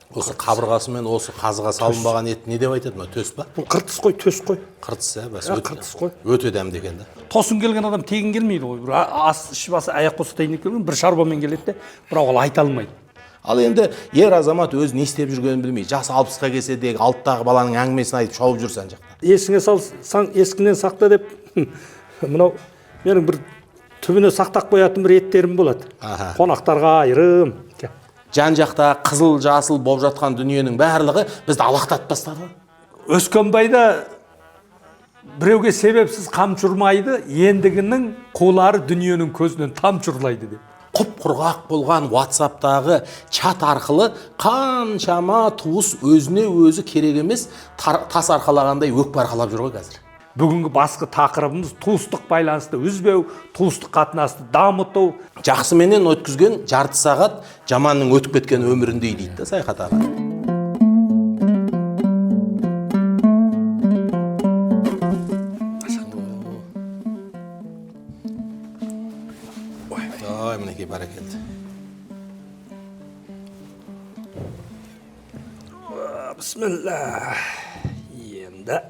Осы қабырғасы мен осы қазыға салынбаған ет не деп айтады ма? Төс па? Бұл қыртыс қой, төс қой. Қыртыс, бәс Қыртыс қой. өте дәмді екен да. Тосын келген адам тегін келмейді ғой. Бір ас ішіп басы аяқ қосатайын келген бір шаруамен келеді де, бірақ ол айта алмайды. Ал енді ер азамат өзі не істеп жүргенін білмей, жасы 60-қа келсе де алттағы баланың әңгімесін айтып шауып жүрсен жақта. Есіңе салсаң ескінен сақта деп, мынау менің бір түбіне сақтап қоятын бір еттерім болады. Қонақтарға айырым. Жан-жақта қызыл жасыл болып жатқан дүниенің барлығы бізді алақтатып тастады. Өскенбайда біреуге себепсіз қамшырмайды, ендігінің қолары дүниенің көзінен тамшырлайды деп. Құп-құрғақ болған WhatsApp-тағы чат арқылы қаншама туыс өзіне өзі керек емес тас арқалағандай өкпе арқалап жүр ғой қазір. Бүгінгі басқы тақырыбымыз туыстық байланысты үзбеу, туыстық қатынасты дамыту. Жақсыменен өткізген жарты сағат жаманның өтіп кеткен өміріндей дейді Саяхат аға. Ой, мінекей бәрекелді. Бисмилла. Енді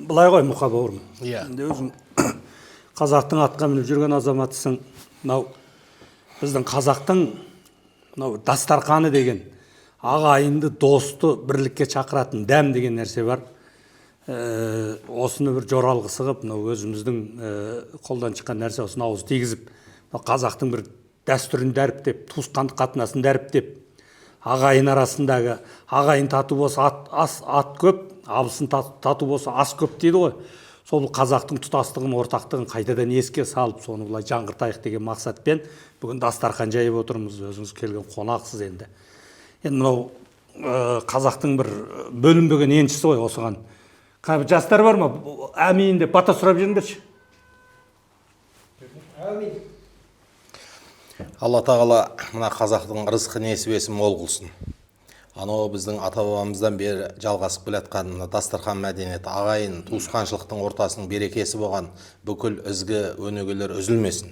былай ғой мұқа бауырым. Енді өзім қазақтың атқа мініп жүрген азаматысың. Мынау біздің қазақтың мынау дастарханы деген ағайынды, досты бірлікке шақыратын дәм деген нәрсе бар. Осыны бір жоралғысы қып, мынау өзіміздің қолдан шыққан нәрсе осыны ауыз тигізіп, қазақтың бір дәстүрін дәріптеп, туысқандық қатынасын дәріптеп, ағайын арасындағы ағайын тату болса ат көп, абысын тату болса ас көп дейді ғой. Сол қазақтың тұтастығын, ортақтығын қайтадан еске салып, соны былай жаңғыртайық деген мақсатпен бүгін дастархан жайып отырмыз. Өзіңіз келген қонақсыз енді. Енді мынау қазақтың бір бөлінбеген еншісі ғой осыған. Жастар бар ма? Әмин деп бата сұрап жүріңдерші. Әмин. Алла тағала мына қазақтың рызқы несібесін мол қылсын. Анау біздің ата-бабамыздан бері жалғасып келатқан дастархан мәдениеті, ағайын, туысқаншылықтың ортасының берекесі болған бүкіл ізгі өнегелер үзілмесін.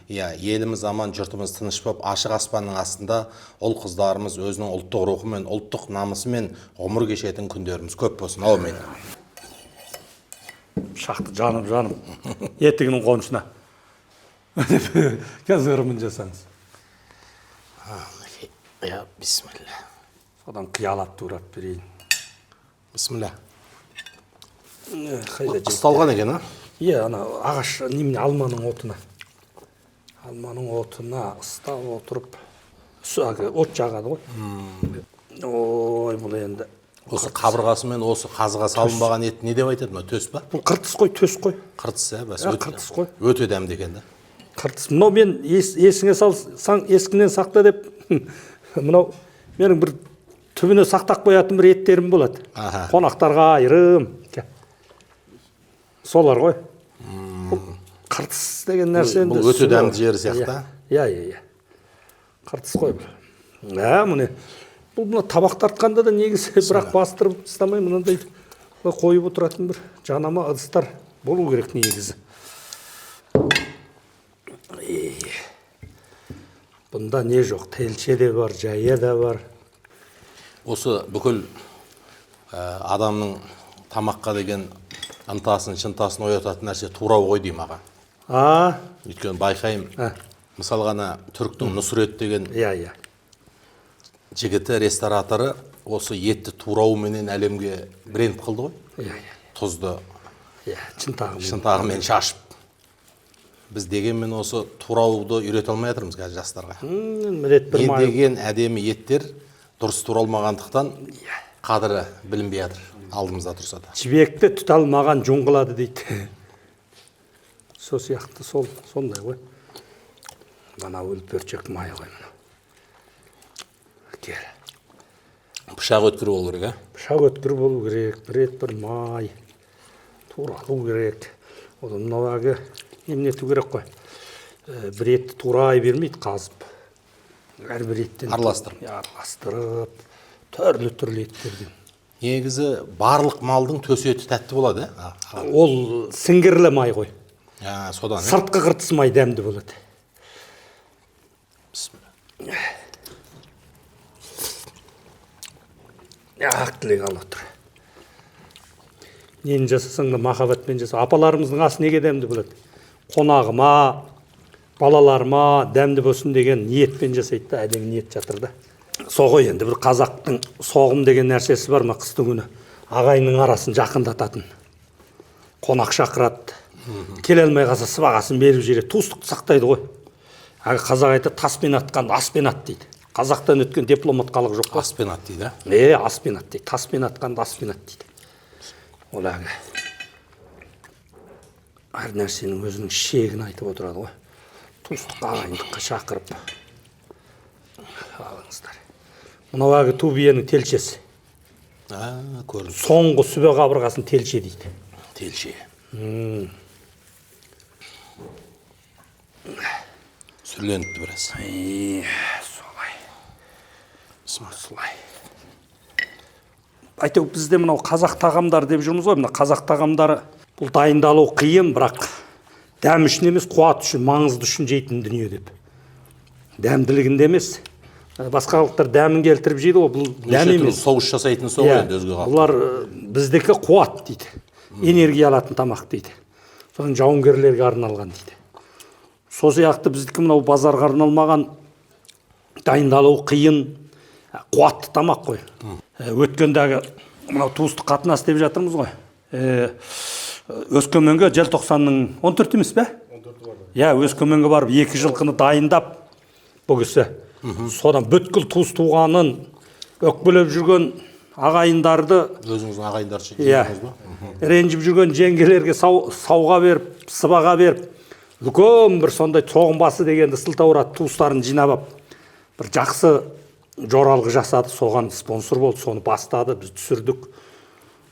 Еліміз аман, жұртымыз тыныш болып, ашық аспанның астында ұл қыздарымыз өзінің ұлттық рухымен, ұлттық намысымен ғұмыр кешетін күндеріміз көп болсын. Аумин. Шақты жаным. Еттігінің қонышына. Қазір ырымын жасаңыз. Бисмилля. Содан қиялап турап берейін. Бисмилля. Қайда жеп? Қысталған екен, а? Ана ағаш немене алманың отына. Алманың отына ыстап отырып, от жағады ғой. Ой, бұл енді. Осы қабырғасы мен осы қазыға салынбаған ет не деп айтады ма? Төс па? Бұл қыртыс қой, төс қой. Қыртыс, бәс қыртыс қой. Өте дәмді екен да. Қыртыс. Мынау мен есіңе салсаң ескінен сақта деп, мынау менің бір түбіне сақтап қоятын бір еттерім болады. Қонақтарға айырым. Солар ғой. Қыртыс деген нәрсе енді. Бұл өте дәмді жері сияқты. Иә. Қыртыс қой бұл. Міне. Бұл мына табақ тартқанда да негізі бірақ бастырып тастамай мынандай қойып отыратын бір жанама ыдыстар болу керек негізі. Бұнда не жоқ, телше де бар, жайы да бар. Осы бүкіл адамның тамаққа деген ынтасын, шынтасын оятатын нәрсе турау ғой деймін аға. Өйткені байқаймын. Мысал ғана түріктің Нұсрет деген жігіті, рестораторы осы етті турауменен әлемге бренд қылды ғой. Тұзды шынтағымен шашып. Біз дегенмен осы турауды үйрете алмай жатырмыз қазір жастарға. Деген әдемі еттер дұрыс туралмағандықтан қадірі білінбей жатыр алдымызда тұрса да. Жібекті тұта алмаған жоңғылады дейді. Сол сияқты сондай ғой. Мына өлпөрчек май ғой мына. Кел. Пышақ өткір болу керек, а? Пышақ өткір болу керек, бір ет бір май туралу керек. Одан мынау емнету керек қой. Бір етті турай бермейді қазып. Әрбір еттен араластырып, түрлі еттерден. Негізі барлық малдың төс еті тәтті болады, Ол сіңгірлі май ғой. Содан. Сыртқы қыртыс май дәмді болады. ақ тілек алып отыр. Нені жасасаң да махаббатпен жаса. Апаларымыздың асы неге дәмді болады? Қонағыма, балаларыма дәмді болсын деген ниетпен жасайды да, әдемі ниет жатыр да. Соғы енді бір қазақтың соғым деген нәрсесі бар ма қыстың күні? Ағайынның арасын жақындататын. Қонақ шақырады. Келе алмай қалса сыбағасын беріп жібереді. Туыстықты сақтайды ғой. Қазақ айтады, таспен атқан аспен ат дейді. Қазақтан өткен дипломат халық жоқ па? Аспен ат дейді. Аспен ат дейді. Таспен атқанды аспен ат дейді. Ол әр нәрсенің өзінің шегін айтып отырады ғой. Туыстық ағайындыққа шақырып алыңыздар. Мынау ту биенің телшесі. Көрдім. Соңғы сүбе қабырғасын телше дейді. Телше. Сүрленіпті біраз. Солай. Әйтеуір бізде мынау қазақ тағамдары деп жүрміз ғой. Мына қазақ тағамдары бұл дайындалу қиын, бірақ дәм үшін емес, қуат үшін, маңызды үшін жейтін дүние деп. Дәмділігінде емес. Басқа халықтар дәмін келтіріп жейді ғой, бұл дәм емес. Соғыс жасайтын соғы енді өзге халықтар. Бұлар біздікі қуат дейді. Энергия алатын тамақ дейді. Сосын жауынгерлерге арналған дейді. Сол сияқты біздікі мынау базарға арналмаған, дайындалу қиын, қуатты тамақ қой. Өткендағы мынау туыстық қатынас деп жатырмыз ғой. Өскеменге желтоқсанның 14 емес пе? 14 бар. Өскеменге барып 2 жылқыны дайындап бұл кісі. Содан бүткіл туыс туғанын өкпелеп жүрген ағайындарды, өзіңіздің ағайындарды ренжіп жүрген жеңгелерге сауға беріп, сыбаға беріп, үлкен бір сондай тоғынбасы дегенді сылтауратты туыстарын жинап, бір жақсы жоралғы жасады, соған спонсор болды, соны бастады, біз түсірдік,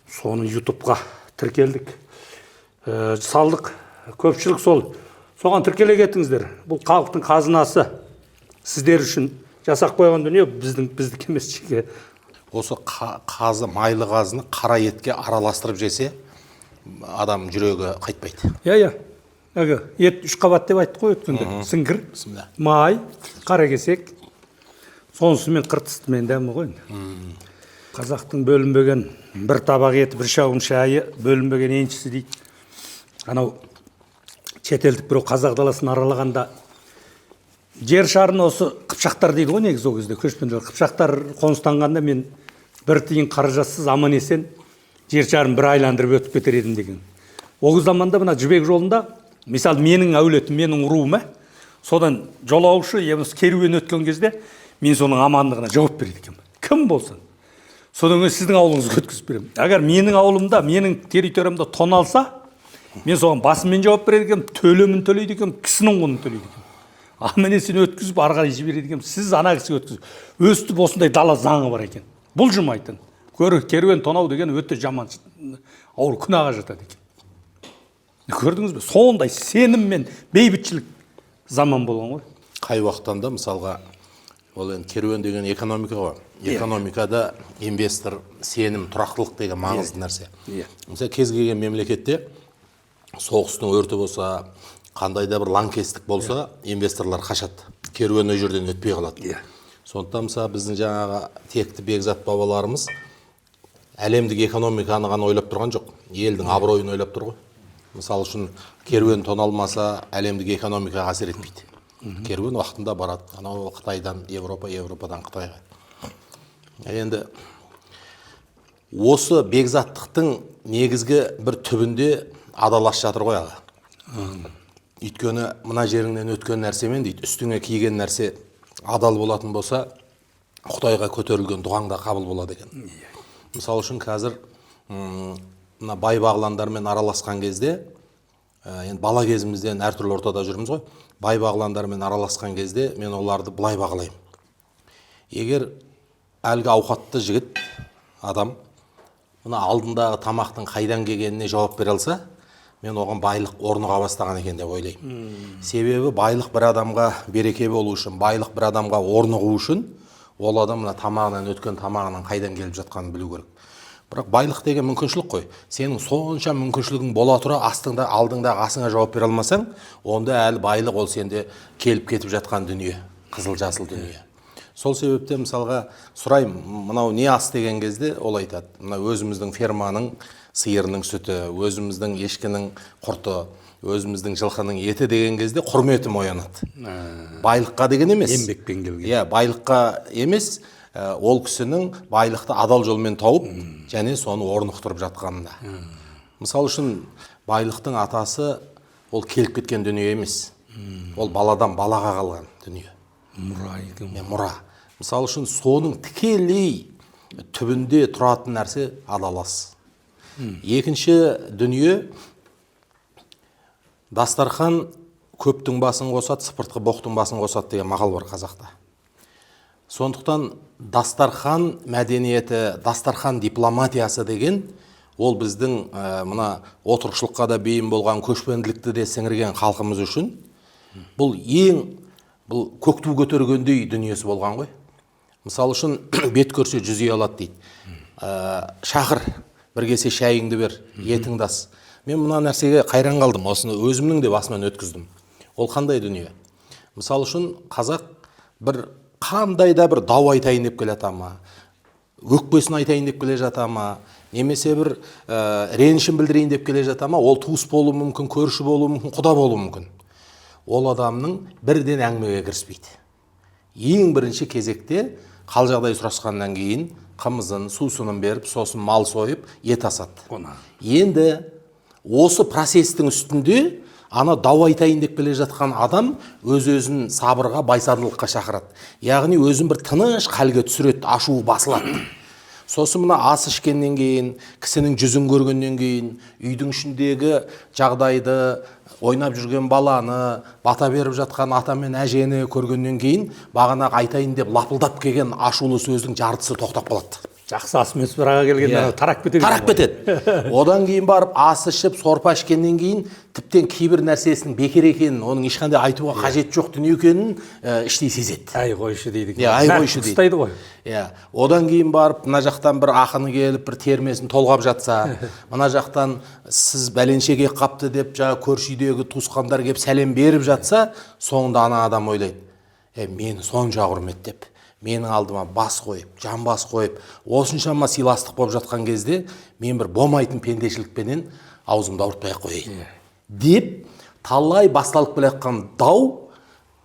соны ютубқа тіркелдік, салдық, көпшілік соған тіркеле кетіңіздер. Бұл халықтың қазынасы, сіздер үшін жасақ қойған дүние, біздік емес жеке. Осы майлы қазыны қара етке араластырып жесе, адам жүрегі қайтпайды. Ет 3 қабат деп айтты қой өткенде. Сіңгір, май, қара кесек, сонысымен қыртыстымен дәмі ғой. Қазақтың бөлінбеген бір табақ еті, бір шауым шайы, бөлінбеген еншісі дейді. Анау шетелдік біреу қазақ даласын аралағанда жер шарын осы қыпшақтар дейді ғой, негізі ол кезде көшпенділер. Қыпшақтар қоныстанғанда мен бір тиын қаражатсыз аман есен жер шарын бір айландырып өтіп кетер едім деген. Ол заманда мына жібек жолында, мысалы менің әулетім, менің руым, содан жолаушы керуен өткен кезде мен соның амандығына жауап береді екенмін. Кім болсын? Содан кейін сіздің ауылыңызға өткізіп беремін. Егер менің ауылымда, менің территориямда тоналса, мен соған басыммен жауап береді екенмін, төлемін төлейді екенмін, кісінің құнын төлейді екенмін. Міне сен өткізіп ары қарай жібереді екенмін, сіз ана кісіге өткізіп. Өстіп осындай дала заңы бар екен. Бұл жұмайтын. Керуен тонау деген өте жаман, ауыр күнәға жатады екен. Көрдіңіз бе? Сондай сенім мен бейбітшілік заман болған ғой. Қай уақыттан да мысалға ол енді керуен деген экономика ғой. Экономикада инвестор сенім, тұрақтылық деген маңызды нәрсе. Мысалы кез келген мемлекетте соғыстың өрті болса, қандай да бір лаңкестік болса, инвесторлар қашады. Керуен өй жерден өтпей қалады. Сондықтан мысалы біздің жаңағы текті бекзат бабаларымыз әлемдік экономиканы ғана ойлап тұрған жоқ, елдің абыройын ойлап тұр ғой. Мысалы үшін керуен тоналмаса әлемдік экономикаға әсер етпейді. Керуен уақытында барады. Анау Қытайдан Европа, Европадан Қытайға. Енді осы бекзаттықтың негізгі бір түбінде адалас жатыр ғой аға. Өйткені мына жеріңнен өткен нәрсемен дейді, үстіңе киген нәрсе адал болатын болса, Құдайға көтерілген дұғаңда қабыл болады екен. Мысалы үшін қазір мына бай бағландармен араласқан кезде, енді бала кезімізден әртүрлі ортада жүрміз ғой, бай бағландармен араласқан кезде мен оларды былай бағалаймын. Егер әлгі ауқатты жігіт адам мына алдындағы тамақтың қайдан келгеніне жауап бере алса, мен оған байлық орныға бастаған екен деп ойлаймын. Себебі байлық бір адамға береке болу үшін, байлық бір адамға орнығу үшін, ол адам мына тамағынан өткен тамағынан қайдан келіп жатқанын білу керек. Бірақ байлық деген мүмкіншілік қой. Сенің сонша мүмкіншілігің бола тұра алдыңда асыңа жауап бере алмасаң, онда әлі байлық ол сенде келіп кетіп жатқан дүние, қызыл жасыл дүние. Сол себепте мысалға сұраймын, мынау не ас деген кезде ол айтады, мына өзіміздің ферманың сиырының сүті, өзіміздің ешкінің құрты, өзіміздің жылқының еті деген кезде құрметім оянады. Байлыққа деген емес. Еңбекпен келген. Иә, байлыққа емес, ол кісінің байлықты адал жолмен тауып, және соны орнықтырып жатқанында. Мысал үшін, байлықтың атасы ол келіп кеткен дүние емес. Ол баладан балаға қалған дүние. Мұра екен. Мұра. Мысал үшін, соның тікелей түбінде тұратын нәрсе адалас. Екінші дүние, дастархан көптің басын қосады, сыпыртқы боқтың басын қосады деген мақал бар қазақта. Сондықтан дастархан мәдениеті, дастархан дипломатиясы деген, ол біздің мына отырықшылыққа да бейім болған, көшпенділікті де сіңірген халқымыз үшін бұл көк ту көтергендей дүниесі болған ғой. Мысалы үшін, бет көрсе жүз ұялады дейді. Шақыр, бір кесе шайыңды бер, етіңді ас. Мен мына нәрсеге қайран қалдым, осыны өзімнің де басымнан өткіздім. Ол қандай дүние? Мысалы үшін, қазақ бір қандай да бір дау айтайын деп келе жата ма, өкпесін айтайын деп келе жата ма, немесе бір ренішін білдірейін деп келе жата ма, ол туыс болуы мүмкін, көрші болуы мүмкін, құда болуы мүмкін. Ол адамның бірден әңгімеге кіріспейді. Ең бірінші кезекте қал жағдай сұрасқаннан кейін қымызын, сусынын беріп, сосын мал сойып, ет асады. Енді осы процестің үстінде ана дау айтайын деп келе жатқан адам өз-өзін сабырға, байсалдылыққа шақырады. Яғни өзін бір тыныш халге түсіреді, ашуы басылады. Сосын мына ас ішкеннен кейін, кісінің жүзін көргеннен кейін, үйдің ішіндегі жағдайды, ойнап жүрген баланы, бата беріп жатқан ата мен әжені көргеннен кейін, бағана айтайын деп лапылдап келген ашулы сөздің жартысы тоқтап қалады. Жақсы ас емес, бірақ келгенде тарап кетеді. Тарап кетеді. Одан кейін барып ас ішіп, сорпа ішкеннен кейін тіптен кейбір нәрсесінің бекер екенін, оның ешқандай айтуға қажет жоқ дүние екенін іштей сезеді. Әй қойшы дейді. Ай қойшы дейді. Ұстайды ғой. Одан кейін барып мына жақтан бір ақыны келіп бір термесін толғап жатса, мына жақтан сіз бәленшеге қапты деп жаңа көрші үйдегі туысқандар келіп сәлем беріп жатса, соңында ана адам ойлайды, мені сонша құрметтеп, менің алдыма бас қойып, жан бас қойып, осыншама сыйластық болып жатқан кезде, мен бір болмайтын пендешілікпенен аузымды ауыртпай-ақ қояйын. Деп, талай басталып келе жатқан дау,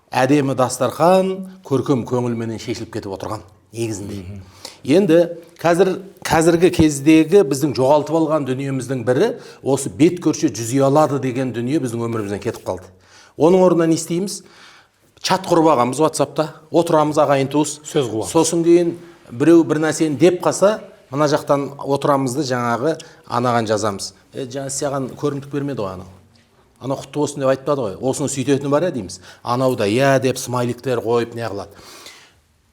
әдемі дастархан, көркем көңілменен шешіліп кетіп отырған негізінде. Енді қазіргі кездегі біздің жоғалтып алған дүниеміздің бірі, осы бет көрсе жүз ұялады деген дүние біздің өмірімізден кетіп қалды. Оның орнына не істейміз? Чат құрып алғанбыз WhatsApp-та, отырамыз ағайын туыс, сөз қуамыз. Сосын кейін біреу бір нәрсені деп қалса, мына жақтан отырамызды жаңағы анаған жазамыз. Жаңа саған көрімдік бермеді ғой анау. Ана құтты болсын деп айтпады ғой. Осыны сөйтетіні бар дейміз. Анау да деп смайликтер қойып не қылады.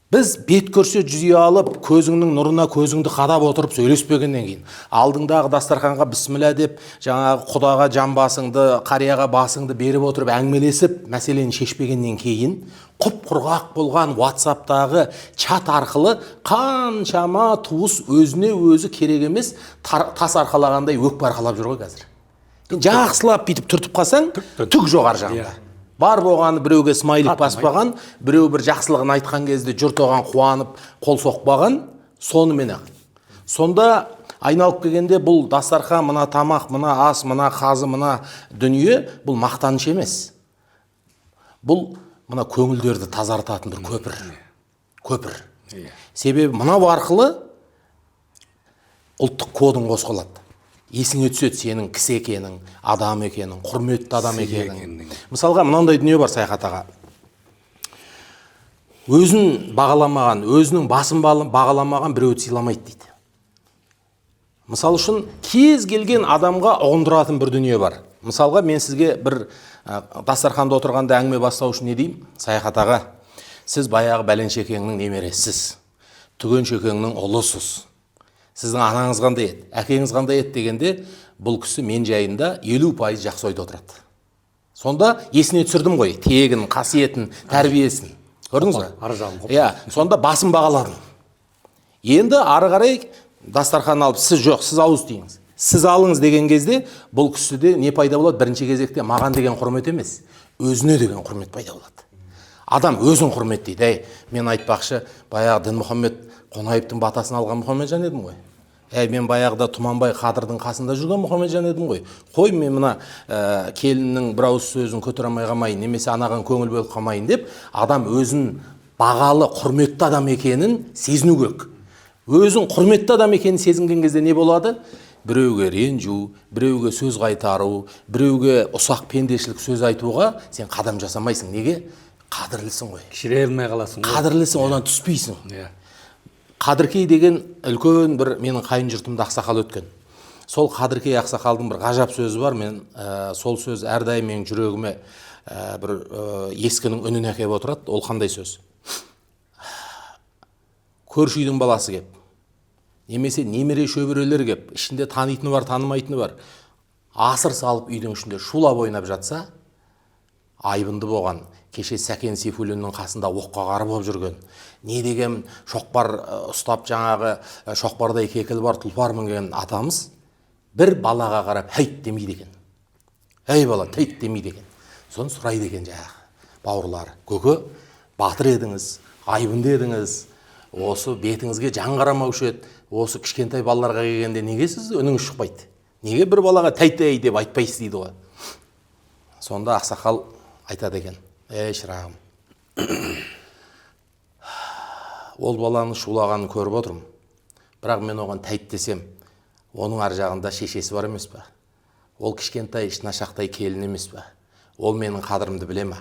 Біз бет көрсе жүз ұялып, көзіңнің нұрына көзіңді қадап отырып сөйлеспегеннен кейін, алдыңдағы дастарханға бісміллә деп, жаңағы құдаға жан басыңды, қарияға басыңды беріп отырып әңгімелесіп, мәселені шешпегеннен кейін, құп-құрғақ болған WhatsApp-тағы чат арқылы қаншама туыс өзіне өзі керек емес тас арқалағандай өкпе арқалап жүр ғой қазір. Жақсылап бүйтіп түртіп қалсаң, түк жоғар жағында. Бар болғаны біреуге смайлик баспаған, біреу бір жақсылығын айтқан кезде жұрт оған қуанып, қол соқпаған, сонымен ақ. Сонда айналып келгенде бұл дастархан, мына тамақ, мына ас, мына қазы, мына дүние, бұл мақтаныш емес. Бұл мына көңілдерді тазартатын бір көпір. Себебі мынау арқылы ұлттық кодың қозғалады. Есіңе түседі сенің кісі екенің, адам екенің, құрметті адам екенің. Мысалға мынандай дүние бар Саяхат аға. Өзін бағаламаған, өзінің басын бағаламаған біреуді сыйламайды дейді. Мысал үшін кез келген адамға ұғындыратын бір дүние бар. Мысалға мен сізге бір дастарханда отырғанда әңгіме бастау үшін не деймін? Саяхат аға, сіз баяғы бәленшекеңнің немересісіз, түгеншекеңнің ұлысыз. Сіздің анаңыз қандай еді, әкеңіз қандай еді дегенде, бұл кісі мен жайында 50% жақсы ойда отырады. Сонда есіне түсірдім ғой, тегін, қасиетін, тәрбиесін. Көрдіңіз ба? Сонда басын бағаладым. Енді ары қарай дастархан алып, сіз жоқ, сіз ауыз дейіңіз. Сіз алыңыз деген кезде, бұл кісіде не пайда болады? Бірінші кезекте маған деген құрмет емес, өзіне деген құрмет пайда болады. Адам өзін құрметтейді. Мен айтпақшы, баяғы Дінмұхаммед Қонаевтың батасын алған Мұхамеджан едім ғой. Мен баяғыда Тұманбай Қадырдың қасында жүрген Мұхамеджан едім ғой. Қой, мен мына келіннің бір ауыз сөзін көтере алмай қалмайын, немесе анаған көңіл бөліп қалмайын деп, адам өзін бағалы, құрметті адам екенін сезіну керек. Өзін құрметті адам екенін сезінген кезде не болады? Біреуге ренжу, біреуге сөз қайтару, біреуге ұсақ пендешілік сөз айтуға сен қадам жасамайсың. Неге? Қадірлісің ғой. Кішірей алмай қаласың. Қадірлісің, одан түспейсің. Қадыркей деген үлкен бір менің қайын жұртымда ақсақал өткен. Сол Қадыркей ақсақалдың бір ғажап сөзі бар. Мен сол сөз әрдайым менің жүрегіме бір ескінің үнін әкеп отырады. Ол қандай сөз? Көрші үйдің баласы кеп, немесе немере шөберелер кеп, ішінде танитыны бар, танымайтыны бар, асыр салып үйдің ішінде шулап ойнап жатса, айбынды болған, кеше Сәкен Сейфуллиннің қасында оққа қары болып жүрген, не деген шоқпар ұстап, жаңағы шоқпардай кекіл бар тұлпар мінген атамыз бір балаға қарап «Хейт» демейді екен. «Ей бала, тейт» демейді екен. Соны сұрайды екен жаңағы бауырлары: «Көке, батыр едіңіз, айбынды едіңіз, осы бетіңізге жан қарамаушы еді, осы кішкентай балаларға келгенде неге сіз үніңіз шықпайды? Неге бір балаға тәй-тәй деп айтпайсыз?» дейді ғой. Сонда ақсақал айтады екен: «Ей шырағым, ол баланың шулағанын көріп отырмын, бірақ мен оған тәйт десем, оның ар жағында шешесі бар емес пе? Ол кішкентай шынашақтай келін емес пе? Ол менің қадірімді біле ме?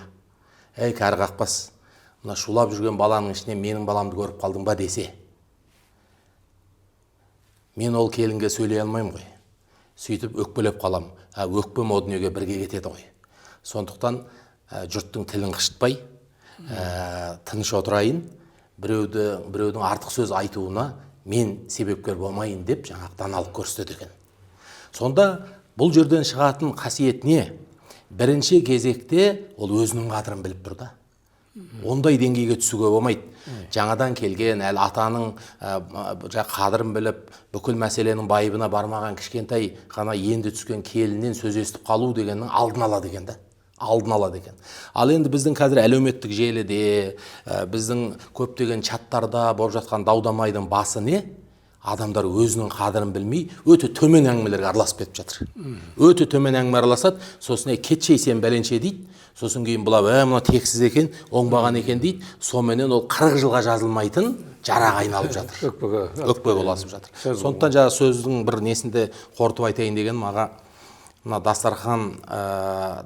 Ей кәрі қақпас, мына шулап жүрген баланың ішіне менің баламды көріп қалдың ба десе, мен ол келінге сөйлей алмаймын ғой. Сөйтіп өкпелеп қалам. Өкпем о дүниеге бірге кетеді ғой. Сондықтан жұрттың тілін қышытпай, тыныш отырайын, біреудің артық сөз айтуына мен себепкер болмайын» деп жаңағы даналық көрсетеді екен. Сонда бұл жерден шығатын қасиет не? Бірінші кезекте ол өзінің қадірін біліп тұр да. Ондай деңгейге түсуге болмайды. Жаңадан келген, әлі атаның қадірін біліп, бүкіл мәселенің байыбына бармаған кішкентай ғана енді түскен келіннен сөз естіп қалу дегеннің алдын алады екен да. Алдын алады екен. Ал енді біздің қазір әлеуметтік желіде, біздің көптеген чаттарда болып жатқан дау-дамайдың басы не? Адамдар өзінің қадірін білмей, өте төмен әңгімелерге араласып кетіп жатыр. Өте төмен әңгіме араласады, сосын кетшей сен бәленше дейді, сосын кейін бұлап, мына тексіз екен, оңбаған екен дейді, соменен ол 40 жылға жазылмайтын жараға айналып жатыр. Өкпеге ұласып жатыр. Сондықтан жаңа сөздің бір несінде қорытып айтайын деген, маға мына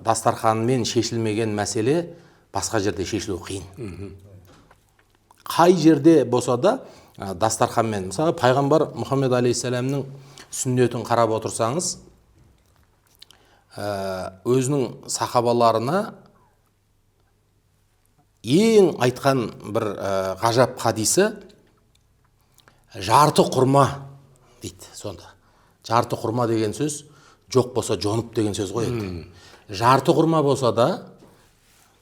дастарханмен шешілмеген мәселе басқа жерде шешілу қиын. Қай жерде болса да дастарханмен, мысалы пайғамбар Мұхаммед алейхиссаламның сүннетін қарап отырсаңыз, өзінің сахабаларына ең айтқан бір ғажап хадисі жарты құрма дейді. Сонда жарты құрма деген сөз жоқ болса жонып деген сөз ғой енді. Жарты құрма болса да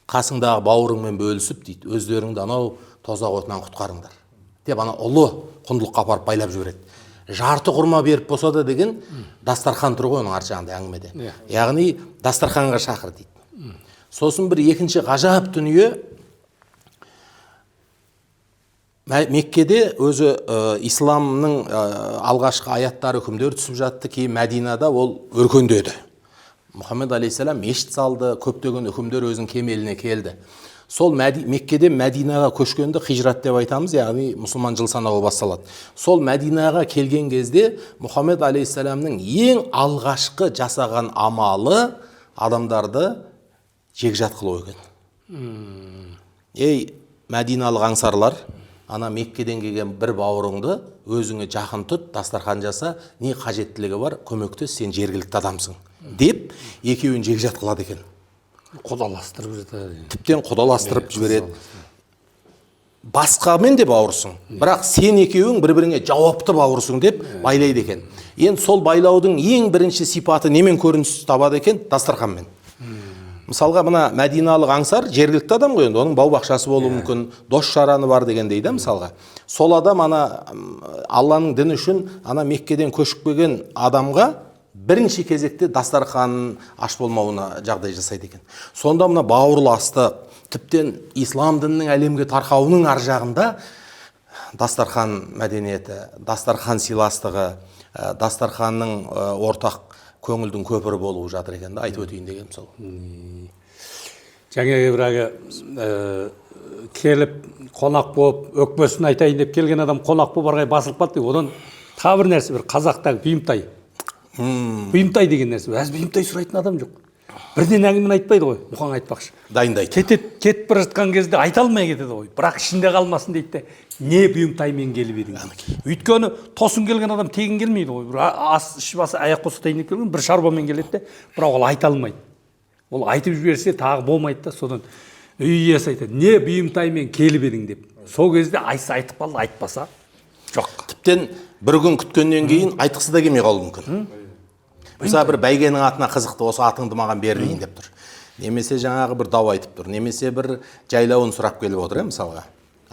қасыңдағы бауырыңмен бөлісіп дейді, өздеріңді анау тозақ отынан құтқарыңдар деп ана ұлы құндылыққа апарып байлап жібереді. Жарты құрма беріп болса да деген дастархан тұр ғой оның арты жағында әңгімеде. Яғни дастарханға шақыр дейді. Сосын бір екінші ғажап дүние, Меккеде өзі исламның алғашқы аяттары, үкімдер түсіп жатты, кейін Мәдинада ол өркендеді. Мұхаммед алейхиссалам мешіт салды, көптеген үкімдер өзінің кемеліне келді. Сол Меккеде Мәдинаға көшкенді хижрат деп айтамыз, яғни мұсылман жыл санауы басталады. Сол Мәдинаға келген кезде Мұхаммед алейхиссаламның ең алғашқы жасаған амалы адамдарды жекжат қылу екен. Ей Мәдиналық аңсарлар, ана Меккеден келген бір бауырыңды өзіңе жақын тұт, дастархан жаса, не қажеттілігі бар, көмектес, сен жергілікті адамсың деп екеуін жекжат қылады екен. Құдаластырып жатады. Тіптен құдаластырып жібереді. Басқамен де бауырсың, бірақ сен екеуің бір-біріңе жауапты бауырсың деп байлайды екен. Енді сол байлаудың ең бірінші сипаты немен көрініс табады екен? Дастарханмен. Мысалға мына Мәдиналық аңсар жергілікті адам ғой, енді оның бау-бақшасы болуы мүмкін, дос-жараны бар деген дейді мысалға. Сол адам ана Алланың діні үшін ана Меккеден көшіп келген адамға бірінші кезекте дастарханын аш болмауына жағдай жасайды екен. Сонда мына бауырластық, тіптен ислам дінінің әлемге тарқауының ар жағында дастархан мәдениеті, дастархан сыйластығы, дастарханның ортақ көңілдің көпірі болуы жатыр екен да, айтып өтейін дегенім сол. Жаңа бірағы келіп қонақ болып өкпесін айтайын деп келген адам қонақ болып арғай басылып қалды. Одан тағы бір нәрсе, бір қазақтағы бұйымтай. Бұйымтай деген нәрсе. Әз бұйымтай сұрайтын адам жоқ. Бірден әңгімені айтпайды ғой, мұқан айтпақшы. Дайындайды. Кетіп бара жатқан кезде айта алмай кетеді ғой. Бірақ ішінде қалмасын дейді де, не бұйымтаймен келіп едің. Өйткені тосын келген адам тегін келмейді ғой. Ас іш басы аяқ қосы тайын келген бір шаруамен келеді де, бірақ ол айта алмайды. Ол айтып жіберсе тағы болмайды да, содан үй иесі айтады, не бұйымтаймен келіп едің деп. Сол кезде айтса айтып қалды, айтпаса жоқ. Тіптен бір күн күткеннен кейін айтқысы да келмей қалуы мүмкін. Мысалы бір бәйгенің атына қызықты, осы атыңды маған берейін деп тұр. Немесе жаңағы бір дау айтып тұр, немесе бір жайлауын сұрап келіп отыр, мысалға.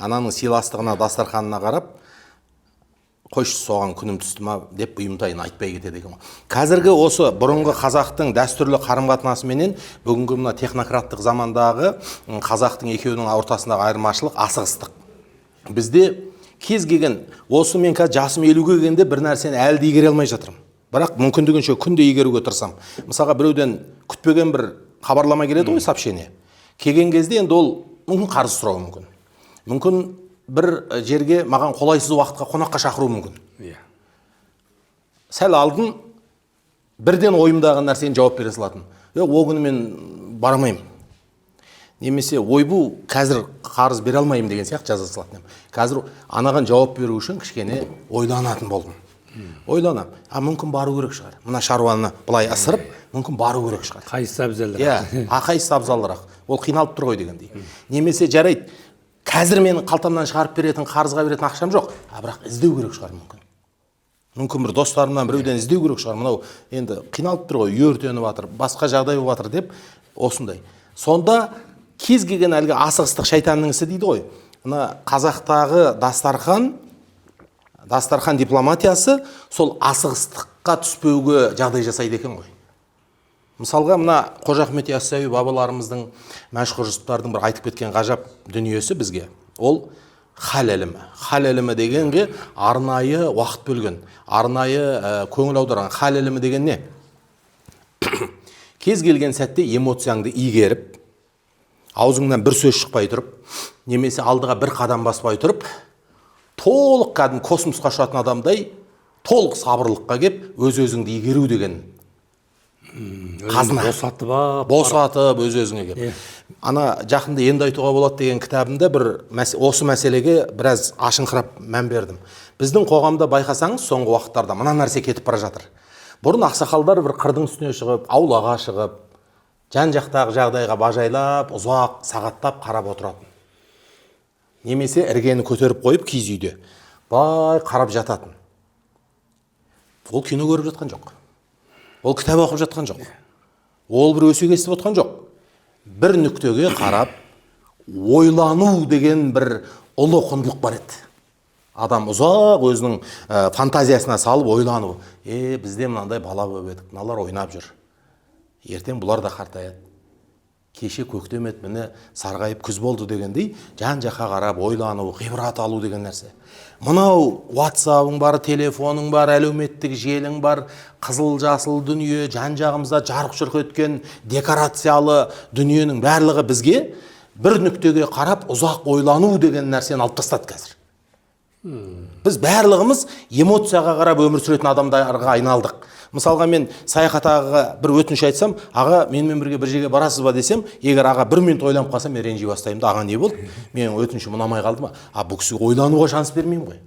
Ананың сыйластығына, дастарханына қарап, қойшы соған күнім түсті ма деп бұйымтайын айтпай кетеді екен. Қазіргі осы бұрынғы қазақтың дәстүрлі қарым-қатынасыменен бүгінгі мына технократтық замандағы қазақтың екеуінің ортасындағы айырмашылық асығыстық. Бізде кез келген, осы мен қазір жасым 50-ге келгенде бір нәрсені әлі де игере алмай жатырмын. Бірақ мүмкіндігінше күнде игеруге тырысам. Мысалға біреуден күтпеген бір хабарлама келеді ғой, сообщение. Келген кезде енді ол мүмкін қарыз сұрауы мүмкін. Мүмкін бір жерге маған қолайсыз уақытқа қонаққа шақыруы мүмкін. Сәл алдын бірден ойымдағы нәрсені жауап бере салатын. О күні мен бармаймын. Немесе ойбу қазір қарыз бере алмаймын деген сияқты жаза салатын. Қазір анаған жауап беру үшін кішкене ойланатын болдым. Ойланам, мүмкін бару керек шығар. Мына шаруаны былай асырып, мүмкін бару керек шығар. Қайсысы абзалырақ? Қайсысы абзалырақ. Ол қиналып тұр ғой дегендей. Немесе жарайды, қазір менің қалтамнан шығарып беретін, қарызға беретін ақшам жоқ. Бірақ іздеу керек шығар мүмкін. Мүмкін бір достарымнан біреуден іздеу керек шығар. Мынау енді қиналып тұр ғой, өртеніп жатыр, басқа жағдай болып жатыр деп осындай. Сонда кез келген әлгі асығыстық шайтанның ісі дейді ғой. Мына қазақтағы дастархан дипломатиясы сол асығыстыққа түспеуге жағдай жасайды екен ғой. Мысалға мына Қожа Ахмет Яссауи бабаларымыздың, мәшһүр жұптардың бір айтып кеткен ғажап дүниесі бізге. Ол хал ілімі. Хал ілімі дегенге арнайы уақыт бөлген, арнайы көңіл аударған. Хал ілімі деген не? Кез келген сәтте эмоцияңды игеріп, аузыңнан бір сөз шықпай тұрып, немесе алдыға бір қадам баспай тұрып, толық кәдімгі космосқа ұшатын адамдай толық сабырлыққа кеп, өз-өзіңді игеру деген қазына. Босатып, өз-өзіңе кеп. Ана жақында енді айтуға болады деген кітабымда осы мәселеге біраз ашыңқырап мән бердім. Біздің қоғамда байқасаңыз, соңғы уақыттарда мына нәрсе кетіп бара жатыр. Бұрын ақсақалдар бір қырдың үстіне шығып, аулаға шығып, жан-жақтағы жағдайға бажайлап, ұзақ сағаттап қарап отыратын. Немесе іргені көтеріп қойып киіз үйде бай қарап жататын. Ол кино көріп жатқан жоқ. Ол кітап оқып жатқан жоқ. Ол бір өсек естіп отқан жоқ. Бір нүктеге қарап, ойлану деген бір ұлы құндылық бар еді. Адам ұзақ өзінің фантазиясына салып ойлану. Бізде мынандай бала болып едік, мыналар ойнап жүр. Ертең бұлар да қартаяды. Кеше көктем еді, міне сарғайып күз болды дегендей, жан-жаққа қарап ойлану, ғибрат алу деген нәрсе. Мынау WhatsApp-ың бар, телефоның бар, әлеуметтік желің бар, қызыл-жасыл дүние, жан-жағымызда жарық-жұрқ еткен декорациялы дүниенің барлығы бізге бір нүктеге қарап ұзақ ойлану деген нәрсені алып тастады қазір. Біз барлығымыз эмоцияға қарап өмір сүретін адамдарға айналдық. Мысалға мен саяхатаға бір өтініш айтсам, аға менімен бірге бір жерге барасыз ба десем, егер аға бір минут ойланып қалсам, мен ренжи бастаймын да, аға не болды? Менің өтінішім ұнамай қалды ма? Бұл кісіге ойлануға шанс бермеймін ғой.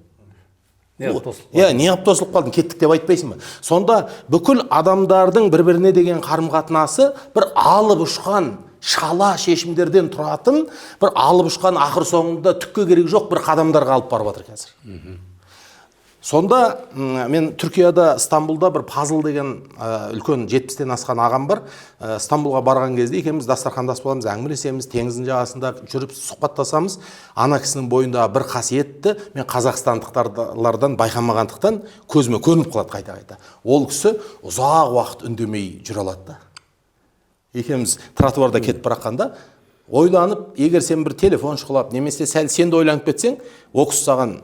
Неғып тосылып қалдың, кеттік деп айтпайсың ба? Сонда бүкіл адамдардың бір-біріне деген қарым-қатынасы бір алып ұшқан шала шешімдерден тұратын, бір алып ұшқан ақыр соңында түкке керек жоқ бір қадамдарға алып барып жатыр қазір. Сонда мен Түркияда, Стамбулда бір Пазыл деген үлкен 70-тен асқан ағам бар. Стамбулға барған кезде екеуміз дастархандас боламыз, әңгімелесеміз, теңіздің жағасында жүріп сұхбаттасамыз. Ана кісінің бойындағы бір қасиетті мен қазақстандықтардан байқамағандықтан көзіме көрініп қалады қайта-қайта. Ол кісі ұзақ уақыт үндемей жүре алады да. Екеуміз тротуарда кетіп бараққанда, ойланып, егер сен бір телефон шұқылап немесе сәл сен де ойланып кетсең, о кісі саған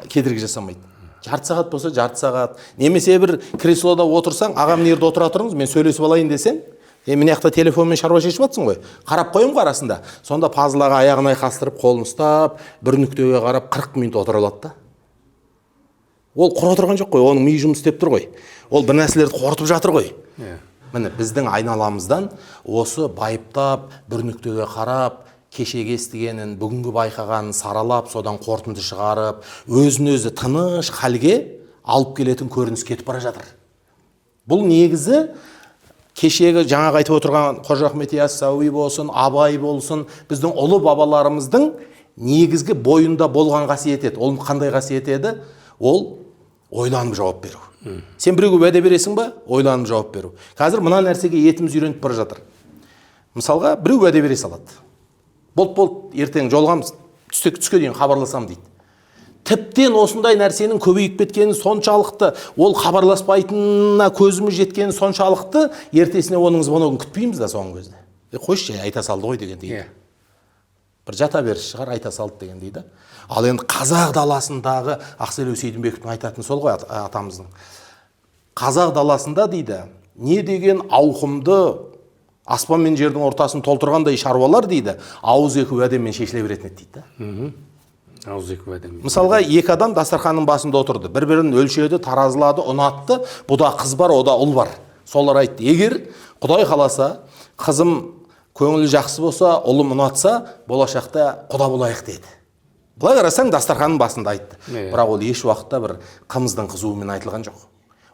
кедергі жасамайды. Жарты сағат болса жарты сағат, немесе бір креслода отырсаң, ағам мына жерде отыра тұрыңыз, мен сөйлесіп алайын десең, мына жақта телефонмен шаруа шешіп жатсың ғой, қарап қоямын арасында. Сонда Пазыл аға аяғын айқастырып, қолын ұстап, бір нүктеге қарап 40 минут отыра алады да. Ол құр отырған жоқ қой, оның миы жұмыс істеп тұр ғой. Ол бір нәрселерді қорытып жатыр ғой. Міне біздің айналамыздан осы байыптап, бір нүктеге қарап, кешегі естігенін, бүгінгі байқағанын саралап, содан қорытынды шығарып, өзін-өзі тыныш халге алып келетін көрініс кетіп бара жатыр. Бұл негізі кешегі жаңағы айтып отырған Қожа Ахмет Яссауи болсын, Абай болсын, біздің ұлы бабаларымыздың негізгі бойында болған қасиет еді. Ол қандай қасиет еді? Ол ойланып жауап беру. Сен біреуге уәде бересің ба? Ойланып жауап беру. Қазір мына нәрсеге етіміз үйреніп бара жатыр. Мысалға, біреу уәде бере салады. Болды, ертең жолығамыз, түске дейін хабарласам дейді. Тіптен осындай нәрсенің көбейіп кеткені соншалықты, ол хабарласпайтынына көзіміз жеткені соншалықты, ертесіне оның звоногын күтпейміз да соңғы кезде. Қойшы, айта салды ғой деген дейді. Бір жата беріш шығар, айта салды деген дейді. Ал енді қазақ даласындағы Ақселеу Сейдімбековтің айтатын сол ғой атамыздың. Қазақ даласында дейді, не деген ауқымды аспан мен жердің ортасын толтырғандай шаруалар дейді, ауыз екі уәдемен шешіле беретін еді дейді. Ауыз екі уәдемен. Мысалға, екі адам дастарханның басында отырды, бір-бірін өлшеді, таразылады, ұнатты, бұда қыз бар, ода ұл бар. Солар айтты, егер Құдай қаласа, қызым көңілі жақсы болса, ұлым ұнатса, болашақта құда болайық деді. Бұлай қарасаң, дастарханның басында айтты. Бірақ ол еш уақытта бір қымыздың қызуымен айтылған жоқ.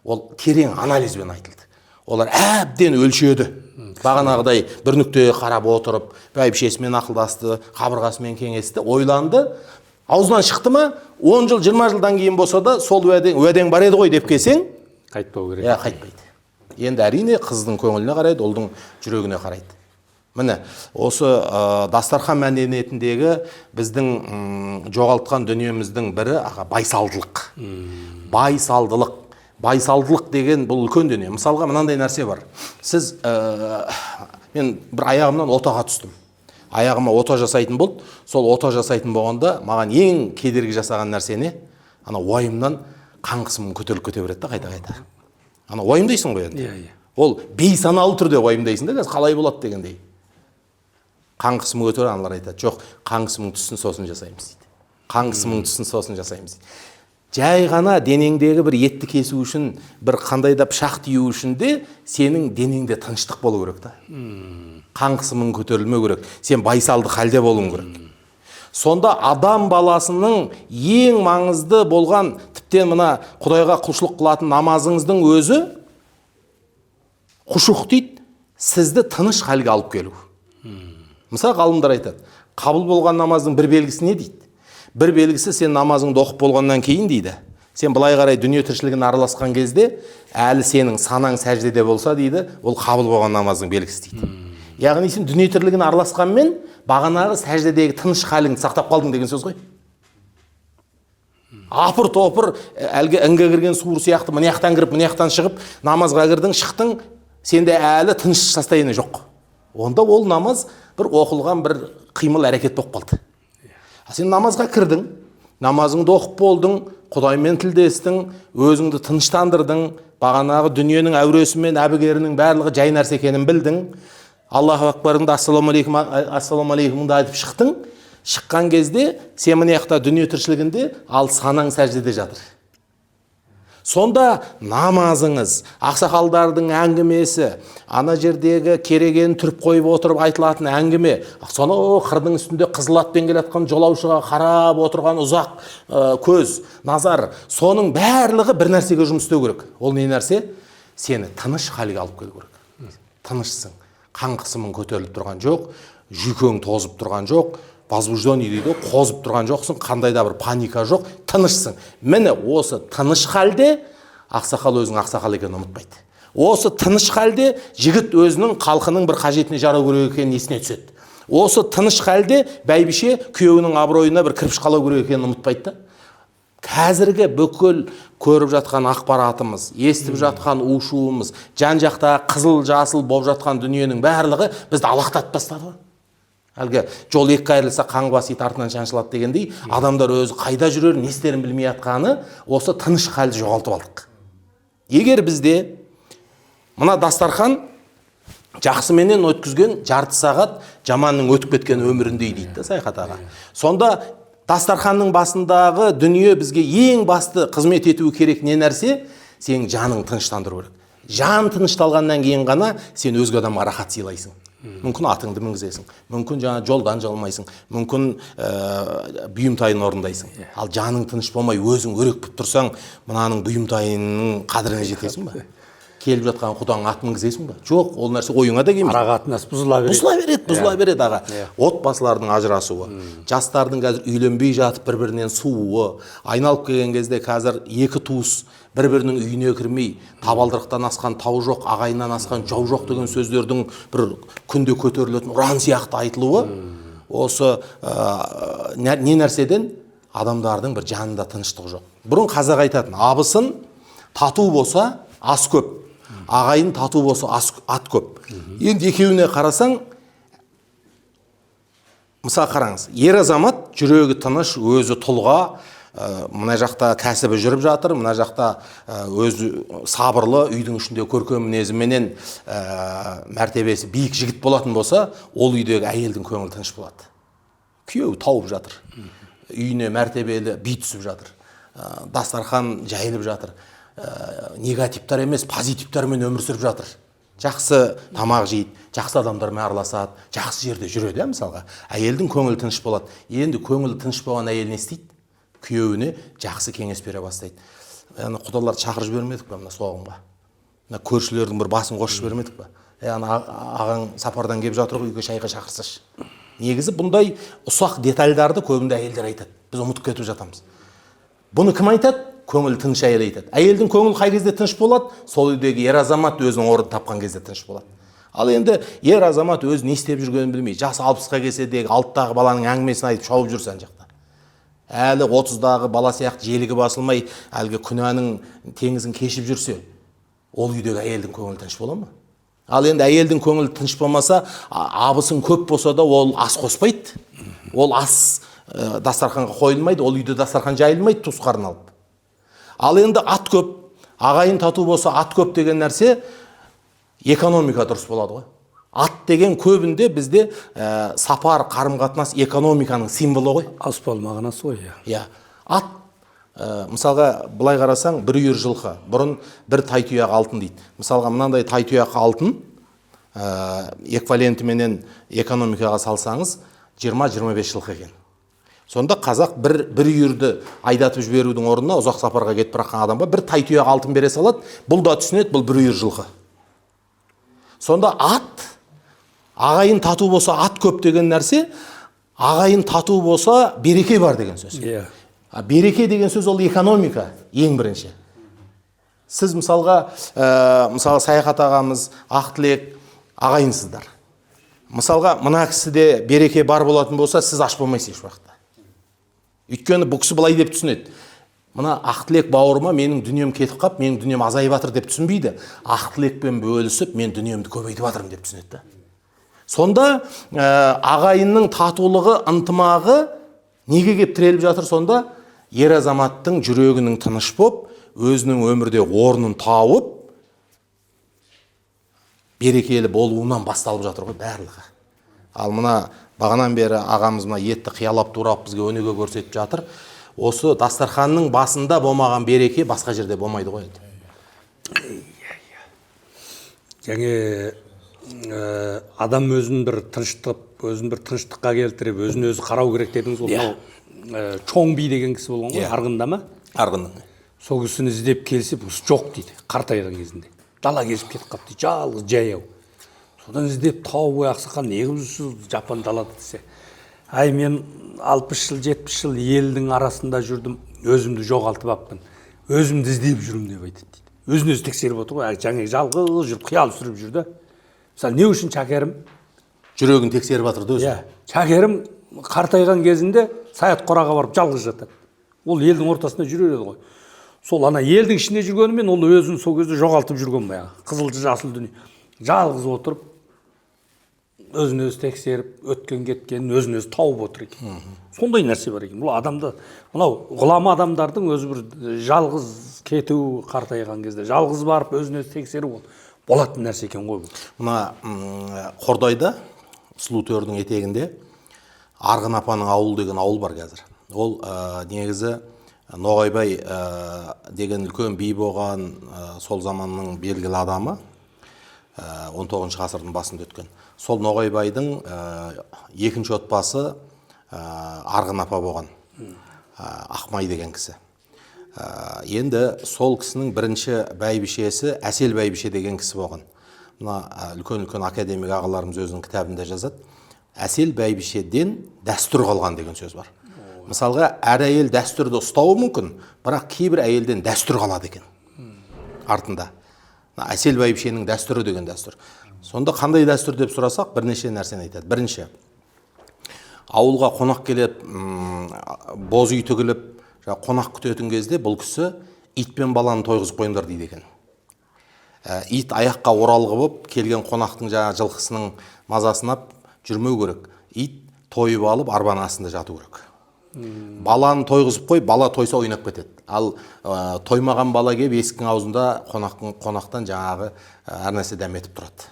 Ол терең анализбен айтылды. Олар әбден өлшеді. Бағанағыдай бір нүктеге қарап отырып, бәйбішесімен ақылдасты, қабырғасымен кеңесті, ойланды. Аузынан шықты ма, 10 жыл, 20 жылдан кейін болса да, сол уәдең бар еді ғой деп келсең, қайтпау керек. Қайтпайды. Енді әрине қыздың көңіліне қарайды, ұлдың жүрегіне қарайды. Міне, осы дастархан мәдениетіндегі біздің жоғалтқан дүниеміздің бірі байсалдылық. Байсалдылық деген бұл үлкен дүние. Мысалға мынандай нәрсе бар. Мен бір аяғымнан отаға түстім. Аяғыма ота жасайтын болды. Сол ота жасайтын болғанда маған ең кедергі жасаған нәрсені, ана уайымнан қан қысымым көтеріліп кете береді да қайта-қайта. Ана уайымдайсың ғой енді. Ол бейсаналы түрде уайымдайсың да, қалай болады дегендей. Қан қысымы көтеріп, аналар айтады, жоқ, қан қысымың түссін, сосын жасаймыз дейді. Қан қысымың түссін, сосын жасаймыз дейді. Жай ғана денеңдегі бір етті кесу үшін, бір қандай да пышақ тию үшін де сенің денеңде тыныштық болу керек та. Қан қысымың көтерілмеу керек. Сен байсалды халде болуың керек. Сонда адам баласының ең маңызды болған, тіптен мына Құдайға құлшылық қылатын намазыңыздың өзі хушух дейді, сізді тыныш халге алып келу. Мысалы, ғалымдар айтады, қабыл болған намаздың бір белгісі не дейді? Бір белгісі сен намазыңды оқып болғаннан кейін дейді. Сен былай қарай дүние тіршілігін араласқан кезде, әлі сенің санаң сәждеде болса дейді, ол қабыл болған намаздың белгісі дейді. Яғни сен дүние тірлігін араласқанмен, бағанағы сәждедегі тыныш халіңді сақтап қалдың деген сөз ғой. Апыр-топыр, әлгі інге кірген суыр сияқты, мына жақтан кіріп, мына жақтан шығып, намазға кірдің, шықтың, сенде әлі тыныш состояние жоқ. Онда ол намаз бір оқылған бір қимыл әрекет болып қалды. Сен намазға кірдің, намазыңды оқып болдың, Құдаймен тілдестің, өзіңді тыныштандырдың, бағанағы дүниенің әуресі мен әбігерінің барлығы жай нәрсе екенін білдің, Аллаху акбарыңды ассаламу алейкумыңды айтып шықтың. Шыққан кезде сен мына жақта дүние тіршілігінде, ал санаң сәждеде жатыр. Сонда намазыңыз, ақсақалдардың әңгімесі, ана жердегі кереген түріп қойып отырып айтылатын әңгіме, сонау қырдың үстінде қызыл атпен келатқан жолаушыға қарап отырған ұзақ көз, назар, соның барлығы бір нәрсеге жұмыс істеу керек. Ол не нәрсе? Сені тыныш халге алып келу керек. Тынышсың, қан қысымың көтеріліп тұрған жоқ, жүйкең тозып тұрған жоқ, возбуждение дейді, қозып тұрған жоқсың, қандай да бір паника жоқ, тынышсың. Міне осы тыныш халде ақсақал өзінің ақсақал екенін ұмытпайды. Осы тыныш халде жігіт өзінің халқының бір қажетіне жарау керек екенін есіне түседі. Осы тыныш халде бәйбіше күйеуінің абыройына бір кірпіш қалау керек екенін ұмытпайды. Қазіргі бүкіл көріп жатқан ақпаратымыз, естіп жатқан у-шуымыз, жан жақта қызыл жасыл болып жатқан дүниенің барлығы бізді алақтатып тастады. Әлгі жол екі қайырылса қаңғыбас ит артынан шаншылады дегендей, адамдар өзі қайда жүрер, не істерін білмей жатқаны осы тыныш халді жоғалтып алдық. Егер бізде мына дастархан жақсыменен өткізген жарты сағат жаманның өтіп кеткен өміріндей дейді да Саяхат аға. Сонда дастарханның басындағы дүние бізге ең басты қызмет етуі керек не нәрсе? Сен жаның тыныштандыру керек. Жан тынышталғаннан кейін ғана сен өзге адамға рахат сыйлайсың. Мүмкін атыңды мінгізесің, мүмкін жаңа жолдан жалмайсың, мүмкін бұйымтайын орындайсың. Ал жаның тыныш болмай өзің өрекпіп тұрсаң, мынаның бұйымтайының қадіріне жетесің ба? Келіп жатқан құдаң ат мінгізесің ба? Жоқ, ол нәрсе ойыңа да келмейді. Ара қатынас бұзыла береді аға. Отбасылардың ажырасуы, жастардың қазір үйленбей жатып бір-бірінен суы, айналып келген кезде қазір екі туыс бір-бірінің үйіне кірмей, табалдырықтан асқан тау жоқ, ағайыннан асқан жау жоқ деген сөздердің бір күнде көтерілетін ұран сияқты айтылуы, осы не нәрседен? Адамдардың бір жанында тыныштық жоқ. Бұрын қазақ айтатын, абысын тату болса ас көп, ағайын тату болса ат көп. Енді екеуіне қарасаң, мысалы қараңыз, ер азамат жүрегі тыныш, өзі тұлға, мына жақта кәсібі жүріп жатыр, мына жақта өзі сабырлы, үйдің ішінде көркем мінезіменен мәртебесі биік жігіт болатын болса, ол үйдегі әйелдің көңілі тыныш болады. Күйеуі тауып жатыр, үйіне мәртебелі би түсіп жатыр, дастархан жайылып жатыр, негативтар емес, позитивтармен өмір сүріп жатыр. Жақсы тамақ жейді, жақсы адамдармен араласады, жақсы жерде жүреді, мысалға. Әйелдің көңілі тыныш болады. Енді көңілі тыныш болған әйел не істейді? Күйеуіне жақсы кеңес бере бастайды. Құдаларды шақырып жібермедік пе мына соғымға? Көршілердің бір басын қосып жібермедік пе? Ағаң сапардан келіп жатыр ғой, үйге шайға шақырсашы. Негізі бұндай ұсақ детальдарды көбінде әйелдер айтады. Біз ұмытып кетіп жатамыз. Бұны кім айтады? Көңілі тыныш әйел айтады. Әйелдің көңілі қай кезде тыныш болады? Сол үйдегі ер азамат өзінің орнын тапқан кезде тыныш болады. Ал енді ер азамат өзі не істеп жүргенін білмей, жасы 60-ға келсе де 6-дағы баланың әңгімесін айтып шауып жүрсе ана жақта. Әлі 30-дағы бала сияқты желігі басылмай, әлгі күнәнің теңізін кешіп жүрсе, ол үйдегі әйелдің көңілі тыныш бола ма? Ал енді әйелдің көңілі тыныш болмаса, абысын көп болса да ол ас қоспайды. Ол ас дастарханға қойылмайды, ол үйде дастархан жайылмайды туысқарын алып. Ал енді ат көп, ағайын тату болса ат көп деген нәрсе экономика дұрыс болады ғой. Ат деген көбінде бізде сапар, қарым-қатынас экономиканың символы ғой. Аспал мағынасы ғой. Иә. Ат, мысалға былай қарасаң, бір үйір жылқы, бұрын бір тайтұяқ алтын дейді. Мысалға мынандай тайтұяқ алтын эквивалентіменен экономикаға салсаңыз 20-25 жылқы екен. Сонда қазақ бір үйірді айдатып жіберудің орнына ұзақ сапарға кетіп бара адамға бір тайтұяқ алтын бере салады, бұл да түсінеді, бұл бір үйір жылқы. Сонда ат, ағайын тату болса ат көп деген нәрсе, ағайын тату болса береке бар деген сөз. Береке деген сөз ол экономика ең бірінші. Сіз мысалға Саяхат ағамыз, Ақтілек ағайынсыздар. Мысалға мына кісіде береке бар болатын болса, сіз аш болмайсыз еш уақытта. Өйткені бұл кісі былай деп түсінеді. Мына Ақтілек бауырыма менің дүнием кетіп қап, менің дүнием азайып жатыр деп түсінбейді. Ақтілекпен бөлісіп, мен дүниемді көбейтіп жатырмын деп түсінеді. Сонда ағайынның татулығы, ынтымағы неге кеп тіреліп жатыр? Сонда ер азаматтың жүрегінің тыныш боп, өзінің өмірде орнын тауып, берекелі болуынан басталып жатыр ғой барлығы. Ал мына бағанан бері ағамыз мына етті қиялап турап бізге өнеге көрсетіп жатыр. Осы дастарханның басында болмаған береке басқа жерде болмайды ғой. Жаңа адам өзін бір тыныштыққа келтіріп, өзін өзі қарау керек дедіңіз ғой. Чоң би деген кісі болған ғой, Арғында ма? Арғынның. Сол кісіні іздеп келсе, бұл жоқ дейді, қартайған кезінде. Дала кезіп кетіп қапты, жалғыз жаяу. Содан іздеп тауып ақсақал не қылып жүрсіз жапан далада десе. Ай, мен 60 жыл, 70 жыл елдің арасында жүрдім, өзімді жоғалтып аппын. Өзімді іздеп жүрмін деп айтады дейді. Өзін өзі тексеріп отыр ғой, жаңа жалғыз жүріп қиял сүріп жүрді. Мысалы, не үшін шәкерім? Жүрегін тексеріп жатыр өзі. Шәкерім қартайған кезінде саят қораға барып жалғыз жатады. Ол елдің ортасында жүреді ғой. Сол ана елдің ішінде жүргенімен ол өзін сол кезде жоғалтып жүрген баяғы. Қызыл жасыл дүние. Жалғыз отырып өзін өзі тексеріп, өткен кеткенін өзін өзі тауып отыр екен. Сондай нәрсе бар екен. Бұл адамды, мынау ғұлама адамдардың өзі бір жалғыз кету қартайған кезде, жалғыз барып өзін өзі тексеру болатын нәрсе екен ғой бұл. Мына Қордайда, Сұлу төрдің етегінде Арғын апаның ауылы деген ауыл бар қазір. Ол негізі Ноғайбай деген үлкен би болған, сол заманның белгілі адамы, 19 ғасырдың басында өткен. Сол Ноғайбайдың екінші отбасы Арғын апа болған, Ақмай деген кісі. Енді сол кісінің бірінші бәйбішесі Әсел бәйбіше деген кісі болған. Мына үлкен академик ағаларымыз өзінің кітабында жазады. Әсел бәйбішеден дәстүр қалған деген сөз бар. Мысалға, әр әйел дәстүрді ұстауы мүмкін, бірақ кейбір әйелден дәстүр қалады екен артында. Әсел бәйбішенің дәстүрі деген дәстүр. Сонда қандай дәстүр деп сұрасақ, бірнеше нәрсені айтады. Бірінші, ауылға қонақ келіп, боз үй тігіліп, қонақ күтетін кезде бұл кісі ит пен баланы тойғызып қойыңдар дейді екен. Ит аяққа оралғы болып, келген қонақтың жылқысының мазасын ап жүрмеу керек. Ит тойып алып, арбаның астында жату керек. Баланы тойғызып қой, бала тойса ойнап кетеді. Ал тоймаған бала келіп есіктің аузында қонақтан жаңағы әр нәрсе дәметіп тұрады.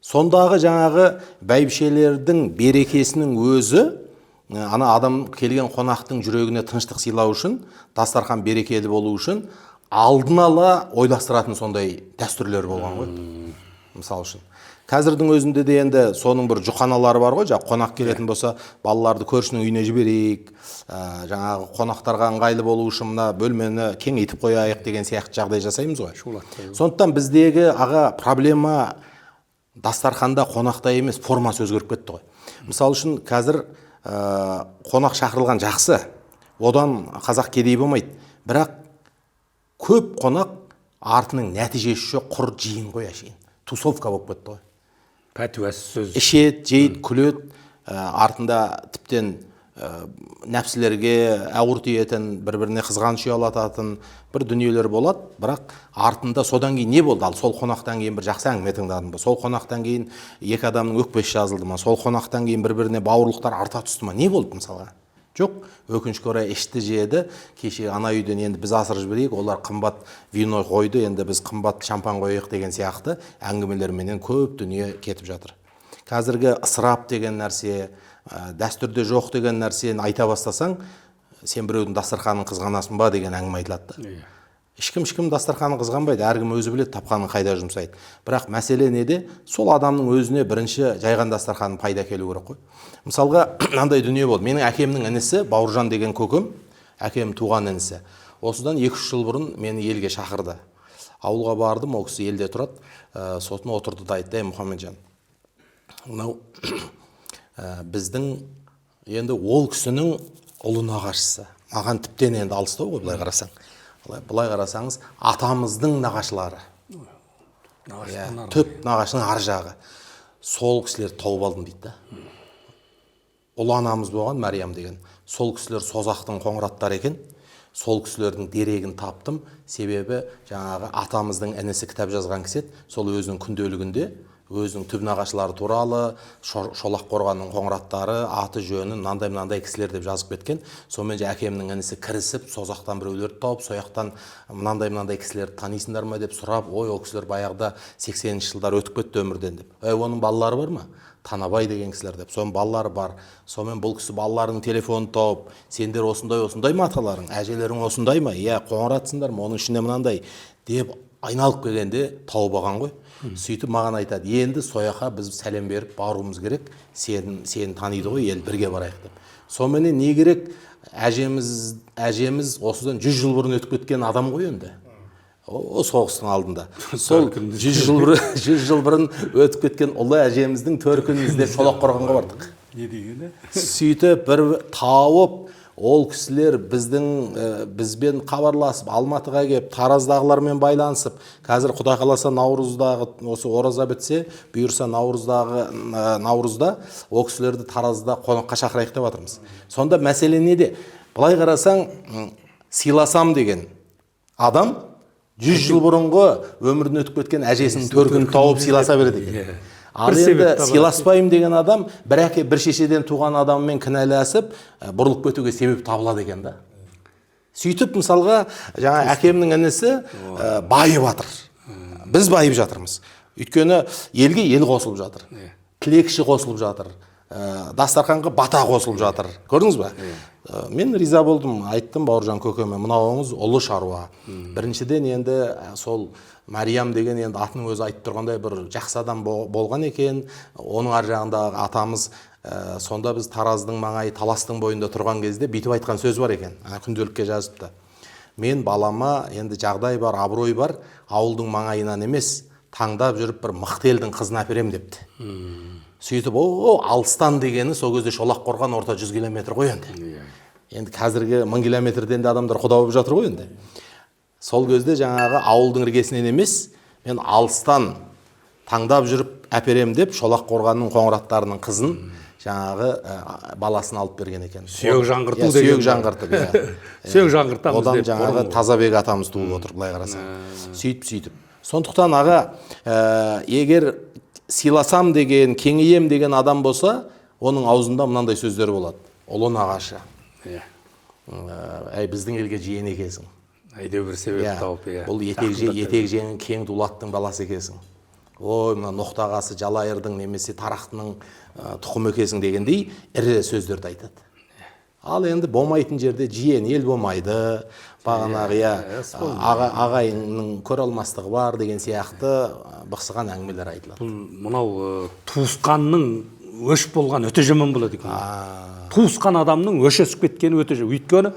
Сондағы жаңағы бәйбішелердің берекесінің өзі, ана адам келген қонақтың жүрегіне тыныштық сыйлау үшін, дастархан берекелі болу үшін алдын ала ойластыратын сондай дәстүрлер болған ғой. Мысал үшін. Қазірдің өзінде де енді соның бір жұқаналары бар ғой, қонақ келетін болса, балаларды көршінің үйіне жіберейік, жаңағы қонақтарға ыңғайлы болу үшін мына бөлмені кеңейтіп қояйық деген сияқты жағдай жасаймыз ғой. Сондықтан біздегі аға проблема дастарханда қонақта емес, формасы өзгеріп кетті ғой. Мысал үшін қазір қонақ шақырылған жақсы, одан қазақ кедей болмайды, бірақ көп қонақ артының нәтижесі жоқ, құр жиын ғой әшейін. Тусовка болып кетті ғой. Пәтуасыз сөз. Ішет, жейд, күлет, артында тіптен нәпсілерге әуір тиетін, бір-біріне қызғаныш ұялататын бір дүниелер болады, бірақ артында содан кейін не болды? Ал сол қонақтан кейін бір жақсы әңгіме тыңдадым ба? Сол қонақтан кейін екі адамның өкпесі жазылды ма? Сол қонақтан кейін бір-біріне бауырлықтар арта түсті ма? Не болды мысалға? Жоқ, өкінішке орай ішті жеді, кеше ана үйден енді біз асырып жіберейік, олар қымбат вино қойды, енді біз қымбат шампан қояйық деген сияқты әңгімелерменен көп дүние кетіп жатыр. Қазіргі ысырап деген нәрсе, дәстүрде жоқ деген нәрсені айта бастасаң, сен біреудің дастарханын қызғанасың ба деген әңгіме айтылады. Ешкім дастарханын қызғанбайды, әркім өзі біледі тапқанын қайда жұмсайды. Бірақ мәселе неде? Сол адамның өзіне бірінші жайған дастарханын пайда келу керек қой. Мысалға, мынандай дүние болды. Менің әкемнің інісі Бауыржан деген көкем, әкем туған інісі. Осыдан 2-3 жыл бұрын мені елге шақырды. Ауылға бардым, ол кісі елде тұрады. Сосын отырды да айтты: Мұхамеджан, мынау біздің енді ол кісінің ұлы нағашысы. Маған тіптен енді алыстау ғой, былай қарасаң. Былай қарасаңыз, атамыздың нағашылары. Түп нағашының ар жағы. Сол кісілер тауып алдым дейді да. Ұлы анамыз болған Мәриям деген. Сол кісілер Созақтың қоңыраттары екен. Сол кісілердің дерегін таптым. Себебі жаңағы атамыздың інісі кітап жазған кісі еді. Сол өзінің күнделігінде өзінің түп нағашылары туралы, Шолақ қорғанның қоңыраттары, аты жөнін, мынандай кісілер деп жазып кеткен. Сонымен әкемнің інісі кірісіп, Созақтан біреулерді тауып, сояқтан мынандай кісілерді танисыңдар ма деп сұрап, ой, ол кісілер баяғыда 80-ші жылдар өтіп кетті өмірден деп. Оның балалары бар ма? Танабай деген кісілер деп. Соның балалары бар. Сонымен бұл кісі балаларының телефонын тауып, сендер осындай ма аталарың, әжелерің осындай ма? Иә, қоңыратсыңдар ма? Оның ішінде мынандай деп айналып келгенде тауып алған ғой. Сөйтіп маған айтады: енді сояқа біз сәлем беріп баруымыз керек, сені таниды ғой, ел бірге барайық деп. Сонымен не керек? Әжеміз осыдан 100 жыл бұрын өтіп кеткен адам ғой енді. О соғыстың алдында. Сол 100 жыл бұрын өтіп кеткен ұлы әжеміздің төркінін іздеп Шолақ қорғанға бардық. Не дегені? Сөйтіп бір тауып, ол кісілер бізбен хабарласып, Алматыға келіп, Тараздағылармен байланысып, қазір Құдай қаласа Наурыздағы осы ораза бітсе, бұйырса Наурызда ол кісілерді Таразда қонаққа шақырайық деп жатырмыз. Сонда мәселе неде? Былай қарасаң, сыйласам деген адам 100 жыл бұрынғы өмірден өтіп кеткен әжесінің төркінін тауып сыйласа береді екен. Ал енді сыйласпаймын деген адам бір әке бір шешеден туған адаммен кінәласып бұрылып кетуге себеп табылады екен да. Сөйтіп мысалға жаңа әкемнің інісі байып жатыр. Біз байып жатырмыз. Өйткені елге ел қосылып жатыр. Тілекші қосылып жатыр. Дастарханға бата қосылып жатыр. Көрдіңіз бе? Мен риза болдым, айттым Бауыржан көкеме, мынауыңыз ұлы шаруа. Біріншіден енді сол Мариям деген енді атының өзі айтып тұрғандай бір жақсы адам болған екен. Оның ар жағындағы атамыз сонда біз Тараздың маңайы Таластың бойында тұрған кезде бүйтіп айтқан сөз бар екен. Күнделікке жазыпты. Мен балама енді жағдай бар, абырой бар, ауылдың маңайынан емес, таңдап жүріп бір мықты елдің қызын әперем депті. Сөйтіп, Алыстан дегені сол кезде Шолаққорған орта 100 километр ғой енді. Енді қазіргі 1000 километрден де адамдар құда болып жатыр ғой енді. Сол кезде жаңағы ауылдың іргесінен емес, мен Алыстан таңдап жүріп әперем деп Шолаққорғанның қоңыраттарының қызын жаңағы баласын алып берген екен. Сүйек жаңғырту деген. Сүйек жаңғыртып, сүйек жаңғыртамыз деп. Одан жаңағы Тазабек атамыз туып отыр, былай қарасаң. Сөйтіп. Сондықтан аға, егер сыйласам деген, кеңейем деген адам болса, оның аузында мынандай сөздер болады. Ұлы нағашы. Біздің елге жиен екесің. Әйдеу бір себеп тауып. Бұл етек жеңін кең дулаттың баласы екесің. Ой, мына Ноқтағасы Жалайырдың немесе Тарақтының тұқым екесің дегендей ірі сөздерді айтады. Ал енді болмайтын жерде жиен ел болмайды, бағанағы ағайынның көре алмастығы бар деген сияқты бықсыған әңгімелер айтылады. Бұл мынау туысқанның өш болған өте жаман болады екен. Туысқан адамның өш өсіп кеткені өте жаман. Өйткені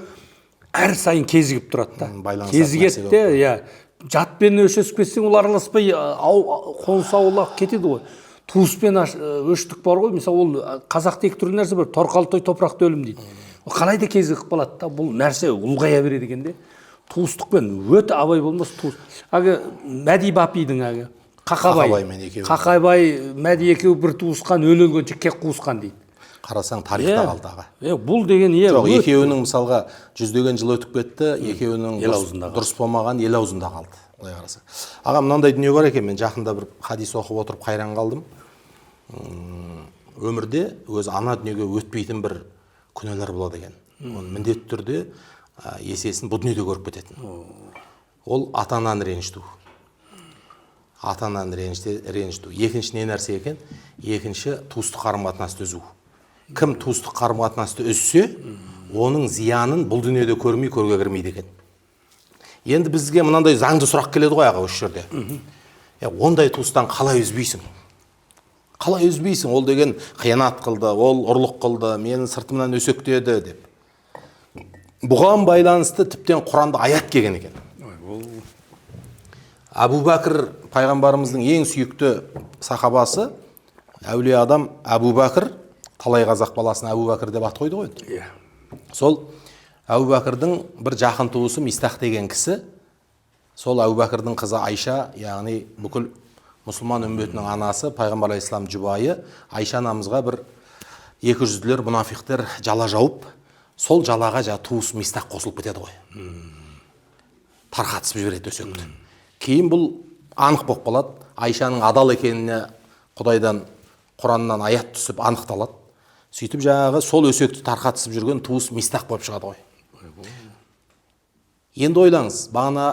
әр сайын кезігіп тұрады да. Кезігеді де, жатпен өш өсіп кетсең, ол араласпай қоныс аулақ кетеді ғой. Туыспен өштік бар ғой, мысалы ол қазақта екі түрлі нәрсе бар, торқалы той, топырақты өлім дейді. Қалай да кезігіп қалады да, бұл нәрсе ұлғая береді екен де. Туыстықпен өте абай болмас туыс. Әгі Мәди бапидің әгі Қақабай Мәди екеуі бір туысқан, өлгенше кек қуысқан дейді. Қарасаң тарихта қалды аға. Бұл деген жоқ, екеуінің мысалға 100-деген жыл өтіп кетті, екеуінің дұрыс болмаған ел аузында қалды. Былай қарасаң. Аға, мынандай дүние бар екен, мен жақында бір хадис оқып отырып қайран қалдым. Өмірде өзі ана дүниеге өтпейтін бір күнәлар болады екен. Оны міндетті түрде есесін бұл дүниеде көріп кететін. Ол ата-ананы ренжіту. Ата-ананы ренжіту. Екінші не нәрсе екен? Екінші туыстық қарым-қатынасты үзу. Кім туыстық қарым-қатынасты үзсе, оның зиянын бұл дүниеде көрмей, көрге кірмейді екен. Енді бізге мынандай заңды сұрақ келеді ғой аға осы жерде. Ондай туыстан қалай үзбейсің? Қалай үзбейсің? Ол деген қиянат қылды, ол ұрлық қылды, менің сыртымнан өсектеді деп. Бұған байланысты тіптен Құранда аят келген екен. Әбу Бәкір пайғамбарымыздың ең сүйікті сахабасы, әулие адам Әбу Бәкір, талай қазақ баласына Әбу Бәкір деп ат қойды ғой. Сол Әбу Бәкірдің бір жақын туысы Мистах деген кісі, сол Әбу Бәкірдің қызы Айша, яғни бүкіл мұсылман үмбетінің анасы, пайғамбар алейхиссалам жұбайы, Айша анамызға бір 200-лер мұнафиқтер жала жауып, сол жалаға туыс Мистах қосылып кетеді ғой. Тарқатысып жібереді өсекті. Кейін бұл анық болып қалады. Айшаның адал екеніне Құдайдан, Құраннан аят түсіп анықталады. Сөйтіп жаңағы сол өсекті тарқатысып жүрген туыс Мистах болып шығады ғой. Енді ойлаңыз, бағана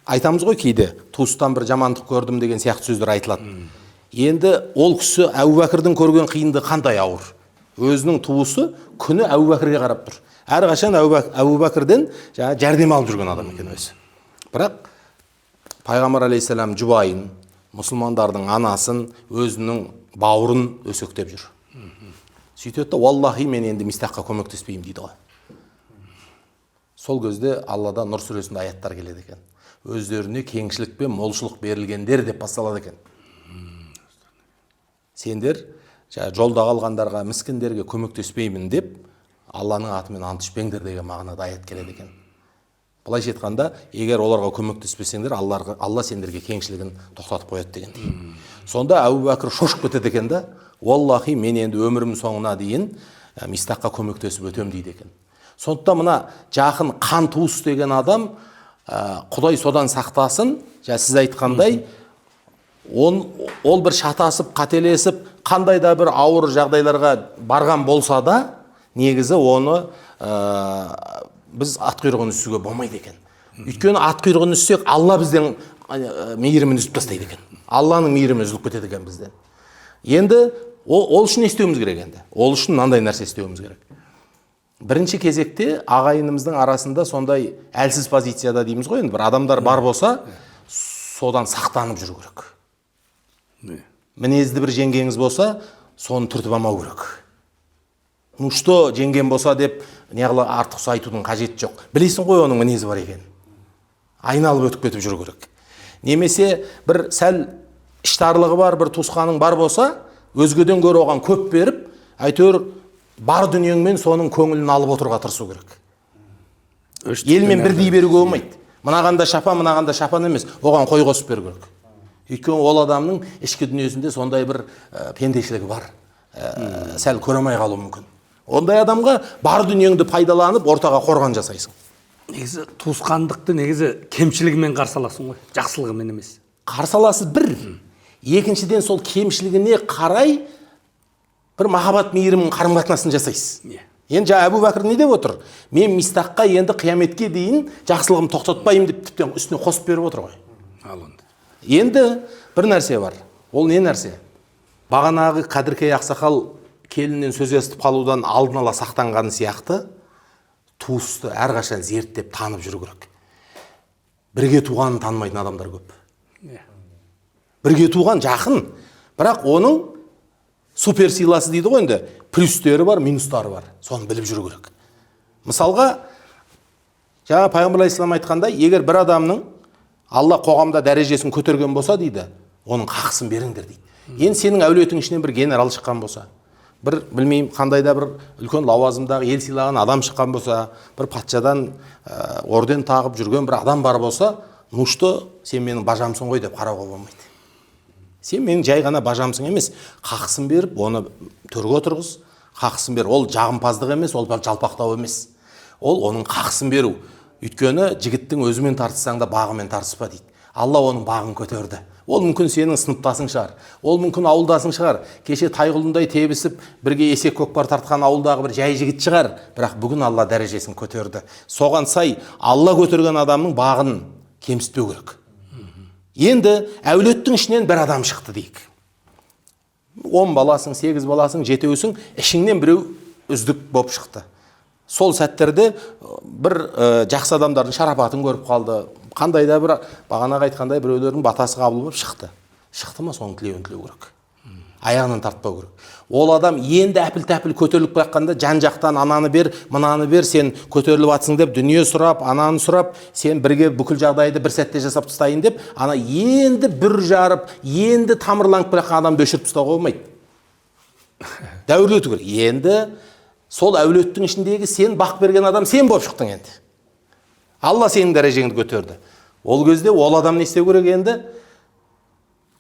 айтамыз ғой кейде, туыстан бір жамандық көрдім деген сияқты сөздер айтылады. Енді ол кісі Әбу Бәкірдің көрген қиынды қандай ауыр. Өзінің туысы күні Әбу Бәкірге қарап тұр. Әрқашан Әбу Бәкірден жәрдем алып жүрген адам екен өзі. Бірақ пайғамбар алейхиссалам жұбайын, мұсылмандардың анасын, өзінің бауырын өсектеп жүр. Сөйтеді де, «Валлахи, мен енді Мистахқа көмектеспеймін» дейді ғой. Сол кезде Аллада Нұр сүресінде аяттар келеді екен. Өздеріне кеңшілік пен молшылық берілгендер деп басталады екен. Сендер жолда қалғандарға, міскіндерге көмектеспеймін деп Алланың атымен ант ішпеңдер деген мағынада аят келеді екен. Былайша айтқанда, егер оларға көмектеспесеңдер, Алла сендерге кеңшілігін тоқтатып қояды деген. Сонда Әбу Бәкір шошып кетеді екен да, «Валлахи, мен енді өмірім соңына дейін Мистахқа көмектесіп өтем» дейді екен. Сондықтан мына жақын қан туыс деген адам, Құдай содан сақтасын, сіз айтқандай, ол бір шатасып, қателесіп, қандай да бір ауыр жағдайларға барған болса да, негізі оны біз ат құйрығын үсуге болмайды екен. Өйткені ат құйрығын үссек, Алла бізден мейірімін үзіп тастайды екен. Алланың мейірімі үзіліп кетеді екен бізден. Енді ол үшін не істеуіміз керек енді? Ол үшін мынандай нәрсе істеуіміз керек. Бірінші кезекте ағайынымыздың арасында сондай әлсіз позицияда дейміз ғой, енді бір адамдар бар болса, содан сақтанып жүру керек. Мінезді бір жеңгеңіз болса, соны түртіп алмау керек. Ну что, жеңген болса деп, неғылы артық айтудың қажеті жоқ. Білесің ғой оның мінезі бар екен. Айналып өтіп кетіп жүру керек. Немесе бір сәл іштарлығы бар, бір туысқаның бар болса, өзгеден гөрі оған көп беріп, әйтеуір бар дүниеңмен соның көңілін алып отыруға тырысу керек. Елмен бірдей беруге болмайды. Мынағанда шапан емес, оған қой қосып беру керек. Өйткені ол адамның ішкі дүниесінде сондай бір пендешілігі бар. Сәл көремей қалуы мүмкін. Ондай адамға бар дүниеңді пайдаланып, ортаға қорған жасайсың. Негізі туысқандықты негізі кемшілігімен қарсы аласың ғой, жақсылығымен емес. Қарсы аласыз бір. Екіншіден сол кемшілігіне қарай бір махаббат мейірімнің қарым-қатынасын жасайсыз. Енді Әбу Бәкір не деп отыр? Мен Мистаққа енді қияметке дейін жақсылығымды тоқтатпаймын деп тіптен үстіне қосып беріп отыр ғой. Енді бір нәрсе бар. Ол не нәрсе? Бағанағы Қадыркей ақсақал келіннен сөз естіп қалудан алдын ала сақтанғаны сияқты, туысты әрқашан зерттеп танып жүру керек. Бірге туғанын танымайтын адамдар көп. Бірге туған жақын, бірақ оның супер силасы дейді ғой енді, плюстері бар, минустары бар. Соны біліп жүру керек. Мысалға, жаңа Пайғамбар алейхиссалам айтқандай, егер бір адамның Алла қоғамда дәрежесін көтерген болса дейді, оның хақысын беріңдер дейді. Енді сенің әулетің ішінен бір генерал шыққан болса, бір білмеймін қандай да бір үлкен лауазымдағы ел сыйлаған адам шыққан болса, бір патшадан орден тағып жүрген бір адам бар болса, ну что, сен менің бажамсың ғой деп қарауға болмайды. Сен менің жай ғана бажамсың емес, хақысын беріп, оны төрге отырғыз, хақысын бер. Ол жағымпаздық емес, ол жалпақтау емес. Ол оның хақысын беру. Өйткені жігіттің өзімен тартыссаң да бағымен тартыспа дейді. Алла оның бағын көтерді. Ол мүмкін сенің сыныптасың шығар. Ол мүмкін ауылдасың шығар. Кеше тайғұлындай тебісіп, бірге есек көкпар тартқан ауылдағы бір жай жігіт шығар. Бірақ бүгін Алла дәрежесін көтерді. Соған сай Алла көтерген адамның бағын кемсітпеу керек. Енді әулеттің ішінен бір адам шықты дейік. 10 баласың, 8 баласың, 7-еусің, ішіңнен біреу үздік болып шықты. Сол сәттерде бір жақсы адамдардың шарапатын көріп қалды. Қандай да бір бағанағы айтқандай біреулердің батасы қабыл болып шықты. Шықты ма, соның тілеуін тілеу керек. Аяғынан тартпау керек. Ол адам енді әпіл-тәпіл көтеріліп баққанда жан-жақтан ананы бер, мынаны бер, сен көтеріліп атсың деп дүние сұрап, ананы сұрап, сен бірге бүкіл жағдайды бір сәтте жасап тастайын деп, ана енді бүр жарып, енді тамырланып баққан адамды өшіріп тастауға болмайды. Дәуірлету керек. Енді сол әулеттің ішіндегі сен бақ берген адам сен болып шықтың енді. Алла сенің дәрежеңді көтерді. Ол кезде ол адам не істеу керек енді?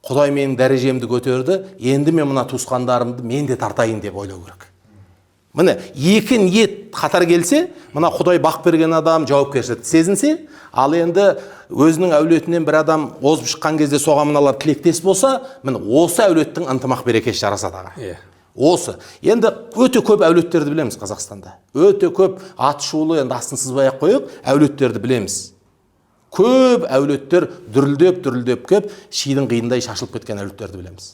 Құдай менің дәрежемді көтерді, енді мен мына туысқандарымды мен де тартайын деп ойлау керек. Міне, екі ниет қатар келсе, мына Құдай бақ берген адам жауапкершілікті сезінсе, ал енді өзінің әулетінен бір адам озып шыққан кезде соған мыналар тілектес болса, міне осы әулеттің ынтымақ берекесі жарасады аға. Осы. Енді өте көп әулеттерді білеміз Қазақстанда. Өте көп аты шулы, енді астын сызбай-ақ қойып, әулеттерді білеміз. Көп әулеттер дүрілдеп кеп, шидің қиындай шашылып кеткен әулеттерді білеміз.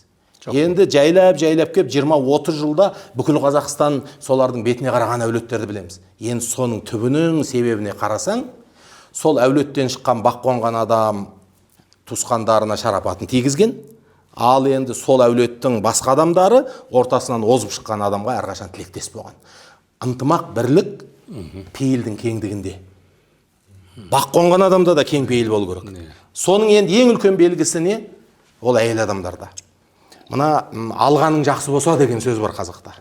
Енді жайлап кеп 20-30 жылда бүкіл Қазақстан солардың бетіне қараған әулеттерді білеміз. Енді соның түбінің себебіне қарасаң, сол әулеттен шыққан бақ қонған адам туысқандарына шарапатын тигізген, ал енді сол әулеттің басқа адамдары ортасынан озып шыққан адамға әрқашан тілектес болған. Ынтымақ, бірлік пейілдің кеңдігінде. Бақ қонған адамда да кең пейіл болу керек. Соның енді ең үлкен белгісі не? Ол әйел адамдарда. Мына алғаның жақсы болса деген сөз бар қазақта.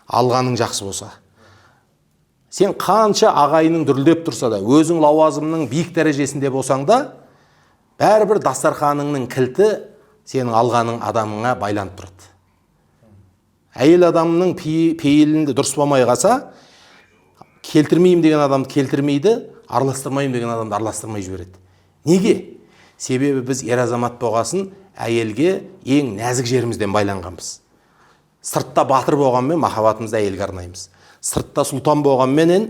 Алғаның жақсы болса. Сен қанша ағайының дүрілдеп тұрса да, өзің лауазымның биік дәрежесінде болсаң да, бәрібір дастарханыңның кілті сенің алғаның адамыңа байланып тұрады. Әйел адамның пейілінде дұрыс болмай қалса, келтірмеймін деген адамды келтірмейді, араластырмайым деген адамды араластырмай жібереді. Неге? Себебі біз ер азамат болғасын әйелге ең нәзік жерімізден байланғанбыз. Сыртта батыр болғанмен махаббатымызды әйелге арнаймыз. Сыртта сұлтан болғанменен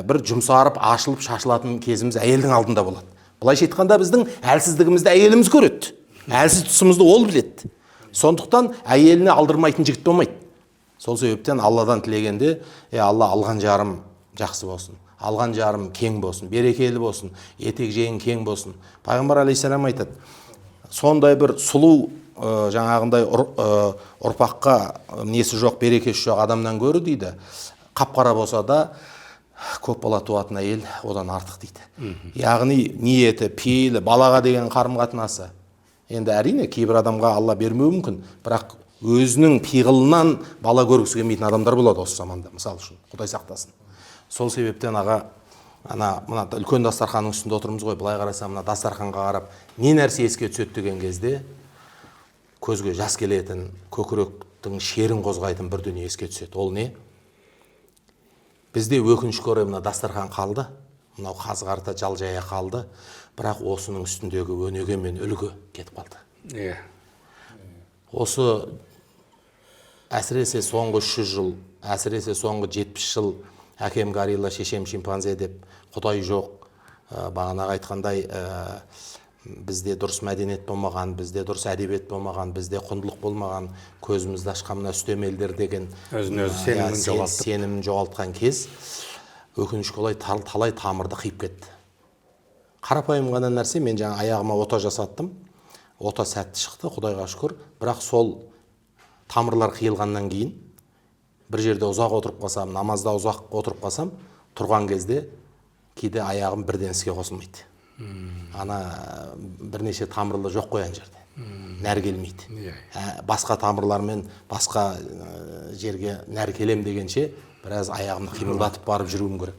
бір жұмсарып, ашылып, шашылатын кезіміз әйелдің алдында болады. Бұлайша айтқанда біздің әлсіздігімізді әйеліміз көреді. Әлсіз тұсымызды ол біледі. Сондықтан әйеліне алдырмайтын жігіт болмайды. Сол себептен Алладан тілегенде, Алла, алған жарым жақсы болсын, алған жарым кең болсын, берекелі болсын, етек жеңін кең болсын. Пайғамбар алейхиссалам айтады, сондай бір сұлу жаңағындай ұрпаққа несі жоқ, берекесі жоқ адамнан гөрі дейді, қап-қара болса да көп бала туатын әйел одан артық дейді. Яғни ниеті, пейілі, балаға деген қарым-қатынасы. Енді әрине кейбір адамға Алла бермеуі мүмкін, бірақ өзінің пиғылынан бала көргісі келмейтін адамдар болады осы заманда, мысалы үшін, Құдай сақтасын. Сол себептен аға, мына үлкен дастарханның үстінде отырмыз ғой, былай қарасам, мына дастарханға қарап, не нәрсе еске түседі деген кезде, көзге жас келетін, көкіректің шерін қозғайтын бір дүние еске түседі. Ол не? Бізде өкінішке орай мына дастархан қалды, мынау қазы-қарта жал-жая қалды, бірақ осының үстіндегі өнеге мен үлгі кетіп қалды. Осы әсіресе соңғы 300 жыл, әсіресе соңғы 70 жыл әкем горилла, шешем шимпанзе деп, Құдай жоқ, бағанағы айтқандай, бізде дұрыс мәдениет болмаған, бізде дұрыс әдебиет болмаған, бізде құндылық болмаған, көзімізді ашқан мына үстемелдер деген сенімін жоғалтқан кез, өкінішке орай талай тамырды қиып кетті. Қарапайым ғана нәрсе, мен жаңа аяғыма ота жасаттым, ота сәтті шықты, Құдайға шүкір, бірақ сол тамырлар қиылғаннан кейін, бір жерде ұзақ отырып қалсам, намазда ұзақ отырып қалсам, тұрған кезде кейде аяғым бірден іске қосылмайды. Ана бірнеше тамырлы жоқ қоян жерде, нәр келмейді. Басқа тамырлармен басқа жерге нәр келем дегенше, біраз аяғымды қимылдатып барып жүруім керек.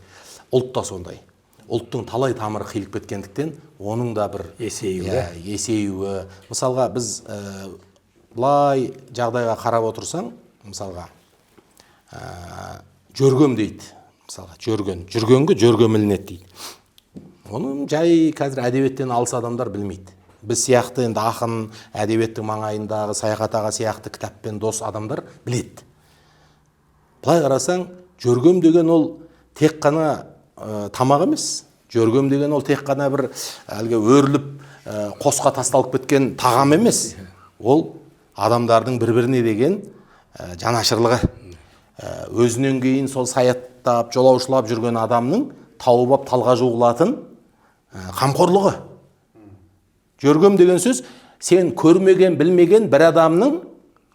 Ұлт да сондай. Ұлттың талай тамыры қиылып кеткендіктен, оның да бір есеюі. Мысалға, біз бұлай жағдайға қарап отырсаң, мысалға, жөргем дейді. Мысалға, жүргенге жөргем ілінеді дейді. Оны жай қазір әдебиеттен алыс адамдар білмейді. Біз сияқты енді ақын, әдебиеттің маңайындағы Саяхат аға сияқты кітаппен дос адамдар біледі. Былай қарасаң, жөргем деген ол тек қана тамақ емес. Жөргем деген ол тек қана бір әлгі өріліп, қосқа тасталып кеткен тағам емес. Ол адамдардың бір-біріне деген жанашырлығы. Өзінен кейін сол саяттап, жолаушылап жүрген адамның тауып ап талға жуғылатын қамқорлығы. Жөргем деген сөз, сен көрмеген, білмеген бір адамның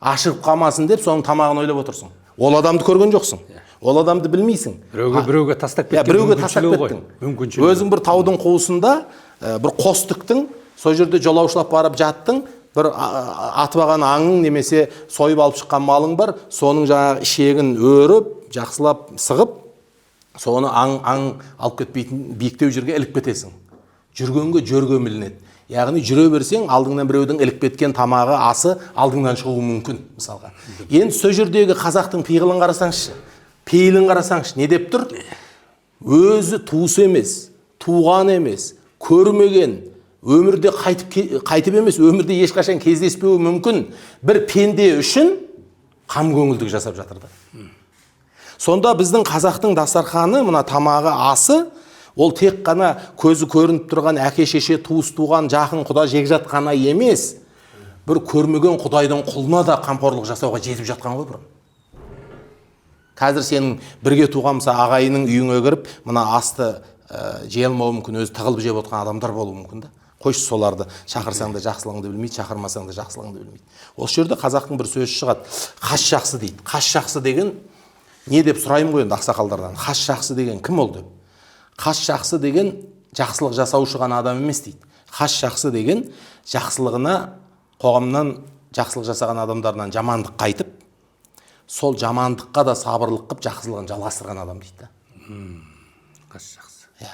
ашығып қалмасын деп соның тамағын ойлап отырсың. Ол адамды көрген жоқсың. Ол адамды білмейсің. Біреуге тастап кеттің. Өзің бір таудың қуысында, бір қостықтың, сол жерде жолаушылап барып жаттың, бір атып аңың немесе сойып алып шыққан малың бар, соның жаңағы ішегін өріп, жақсылап сығып, соны аң алып кетпейтін биіктеу жерге іліп кетесің. Жүргенге жөргем ілінеді. Яғни жүре берсең, алдыңнан біреудің іліп кеткен тамағы, асы алдыңнан шығуы мүмкін, мысалға. Енді сол жердегі қазақтың пиғылын қарасаңшы, пейілін қарасаңшы, не деп тұр? Өзі туыс емес, туған емес, көрмеген, өмірде қайтып емес, өмірде ешқашан кездеспеуі мүмкін бір пенде үшін қам көңілдік жасап жатырды. Сонда біздің қазақтың дастарханы, мына тамағы, асы, ол тек қана көзі көрініп тұрған әке-шеше, туыс туған, жақын құда жекжат қана емес, бір көрмеген Құдайдың құлына да қамқорлық жасауға жетіп жатқан ғой бұрын. Қазір сенің бірге туған ағайының үйіңе кіріп, мына асты жей алмауы мүмкін, өзі тығылып жеп отқан адамдар болуы мүмкін да. Қойшы соларды шақырсаң да жақсылығыңды білмейді, шақырмасаң да жақсылығыңды білмейді. Осы жерде қазақтың бір сөзі шығады, қас жақсы дейді. Қас жақсы деген не деп сұраймын ғой енді ақсақалдардан. Қас жақсы деген кім ол деп? Қас жақсы деген жақсылық жасаушы ғана адам емес дейді. Қас жақсы деген жақсылығына қоғамнан жақсылық жасаған адамдардан жамандық қайтып, сол жамандыққа да сабырлық қып жақсылығын жалғастырған адам дейді. Қас жақсы.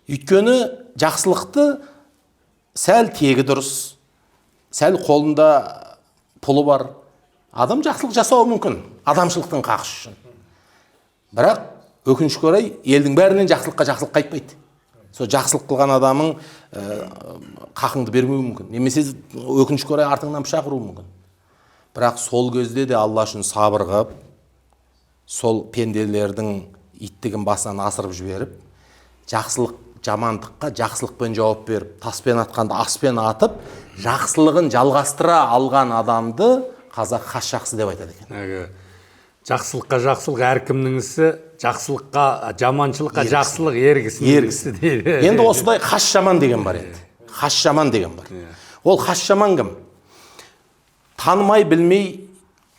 Өйткені жақсылықты сәл тегі дұрыс, сәл қолында пұлы бар адам жақсылық жасауы мүмкін, адамшылықтың қақысы үшін. Бірақ өкінішке орай елдің бәрінен жақсылыққа жақсылық қайтпайды. сол жақсылық қылған адамың қақыңды бермеуі мүмкін, немесе өкінішке орай артыңнан пышақ ұруы мүмкін. Бірақ сол кезде де Алла үшін сабыр қылып, сол пенделердің иттігін басынан асырып жіберіп, жақсылық жамандыққа жақсылықпен жауап беріп, таспен атқанды аспен атып, жақсылығын жалғастыра алған адамды қазақ хас жақсы деп айтады екен. Жақсылыққа жақсылық әркімнің ісі, жақсылыққа жаманшылыққа жақсылық ергісінің ісі дейді. Енді осыдай хас жаман деген бар еді. Хас жаман деген бар. Ол хас жаман кім? Танымай білмей,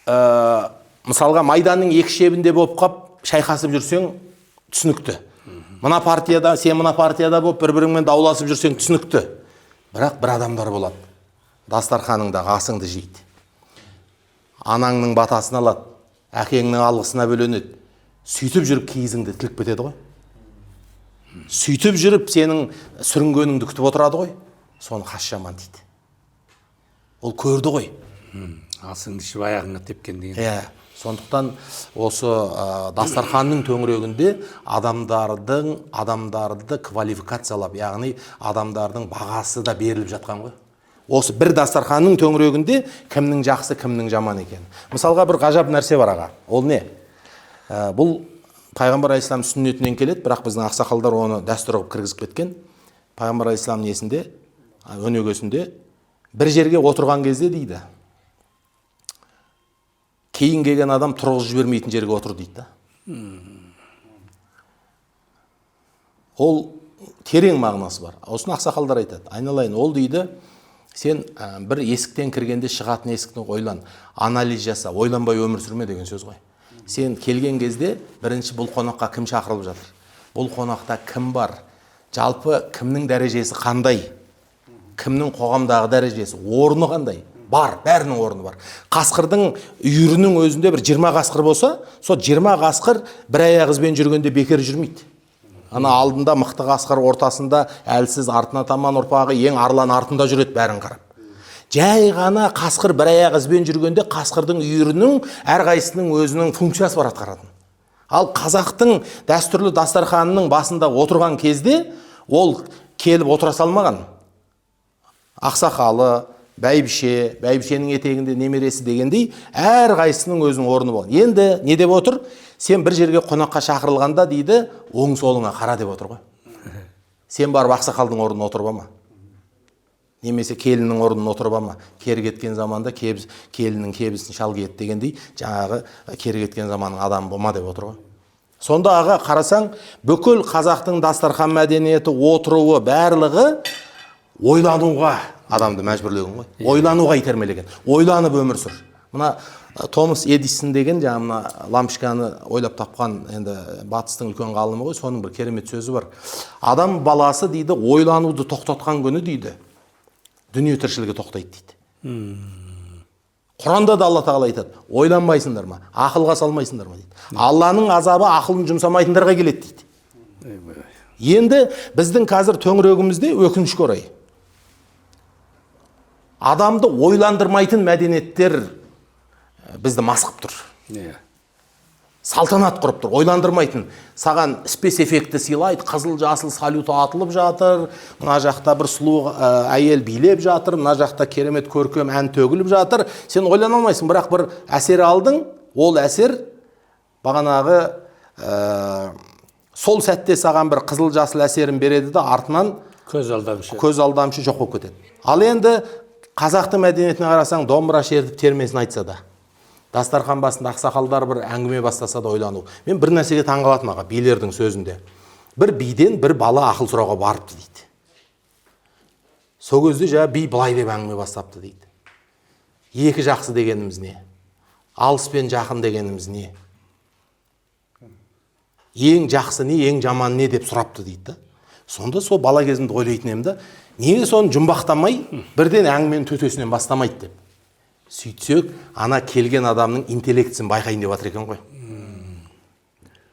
мысалға майданның екі шебінде болып қап, шайқасып жүрсең түсінікті. Мына партияда, сен мына партияда болып бір-біріңмен дауласып жүрсең түсінікті. Бірақ бір адамдар болады. Дастарханыңда асыңды жейді. Анаңның батасын алады, әкеңнің алғысына бөленеді. Сөйтіп жүріп киізіңді тіліп кетеді ғой. Сөйтіп жүріп сенің сүрінгеніңді күтіп отырады ғой. Соны хас жаман дейді. Ол көрді ғой. Асыңды ішіп аяғыңа тепкен деген. Сондықтан осы дастарханның төңірегінде адамдарды квалификациялап, яғни адамдардың бағасы да беріліп жатқан ғой. Осы бір дастарханның төңірегінде кімнің жақсы, кімнің жаман екен. Мысалға бір ғажап нәрсе бар аға. Ол не? Бұл Пайғамбар алейхиссалам сүннетінен келеді, бірақ біздің ақсақалдар оны дәстүр қылып кіргізіп кеткен. Пайғамбар алейхиссалам несінде, өнегесінде бір жерге отырған кезде дейді, кейін келген адам тұрғызып жібермейтін жерге отыр дейді. Ол терең мағынасы бар. Осыны ақсақалдар айтады. Айналайын, ол дейді, сен бір есіктен кіргенде шығатын есіктен ойлан, анализ жаса, ойланбай өмір сүрме деген сөз ғой. Сен келген кезде бірінші бұл қонаққа кім шақырылып жатыр? Бұл қонақта кім бар? Жалпы кімнің дәрежесі қандай? Кімнің қоғамдағы дәрежесі? Орны қандай? Бар, бәрінің орны бар. Қасқырдың үйірінің өзінде бір 20 қасқыр болса, сол 20 қасқыр бір аяқ ізбен жүргенде бекер жүрмейді. Ана алдында мықты қасқыр, ортасында әлсіз, артына таман ұрпағы, ең арлан артында жүреді бәрін қарап. Жай ғана қасқыр бір аяқ ізбен жүргенде қасқырдың үйірінің әрқайсының өзінің функциясы бар атқаратын. Ал қазақтың дәстүрлі дастарханының басында отырған кезде ол келіп отыра салмаған. Ақсақалы, бәйбішенің етегінде немересі дегендей, әрқайсының өзінің орны бар. Енді не деп отыр? Сен бір жерге қонаққа шақырылғанда дейді, оң солыңа қара деп отыр ғой. Сен барып ақсақалдың орнына отырба ма? Немесе келіннің орнына отырба ма? Кері кеткен заманда келіннің кебісін шал киеді дегендей, жаңағы кері кеткен заманның адамы болма деп отыр ғой. Сонда аға қарасаң, бүкіл қазақтың дастархан мәдениеті, отыруы, барлығы ойлануға адамды мәжбүрлеген ғой. Ойлануға итермелеген. Ойланып өмір сүр. Мына Томас Эдисон деген мына лампочканы ойлап тапқан енді батыстың үлкен ғалымы ғой, соның бір керемет сөзі бар. Адам баласы дейді, ойлануды тоқтатқан күні дейді, дүние тіршілігі тоқтайды дейді. Құранда да Алла тағала айтады, ойланбайсыңдар ма, ақылға салмайсыңдар ма дейді. Алланың азабы ақылын жұмсамайтындарға келеді дейді. Енді біздің қазір төңірегімізде өкінішке орай адамды ойландырмайтын мәдениеттер бізді масқып тұр. Салтанат құрып тұр, ойландырмайтын. Саған спецэффекті сыйлайды, қызыл жасыл салюты атылып жатыр, мына жақта бір сұлу әйел билеп жатыр, мына жақта керемет көркем ән төгіліп жатыр. Сен ойлана алмайсың, бірақ бір әсер алдың, ол әсер бағанағы сол сәтте саған бір қызыл жасыл әсерін береді де артынан көз алдамшы жоқ болып кетеді. Ал енді қазақтың мәдениетіне қарасаң, домбыра шертіп термесін айтса да, дастархан басында ақсақалдар бір әңгіме бастаса да ойлану. Мен бір нәрсеге таңғалатым аға, билердің сөзінде. Бір биден бір бала ақыл сұрауға барыпты дейді. Сол кезде би былай деп әңгіме бастапты дейді. Екі жақсы дегеніміз не? Алыс пен жақын дегеніміз не? Ең жақсы не, ең жаман не деп сұрапты дейді. Сонда сол бала кезімді ойлайтын едім да, неге соны жұмбақтамай, бірден әңгіменің төтесінен бастамайды деп. Сөйтсек, ана келген адамның интеллектісін байқайын деп жатыр екен ғой.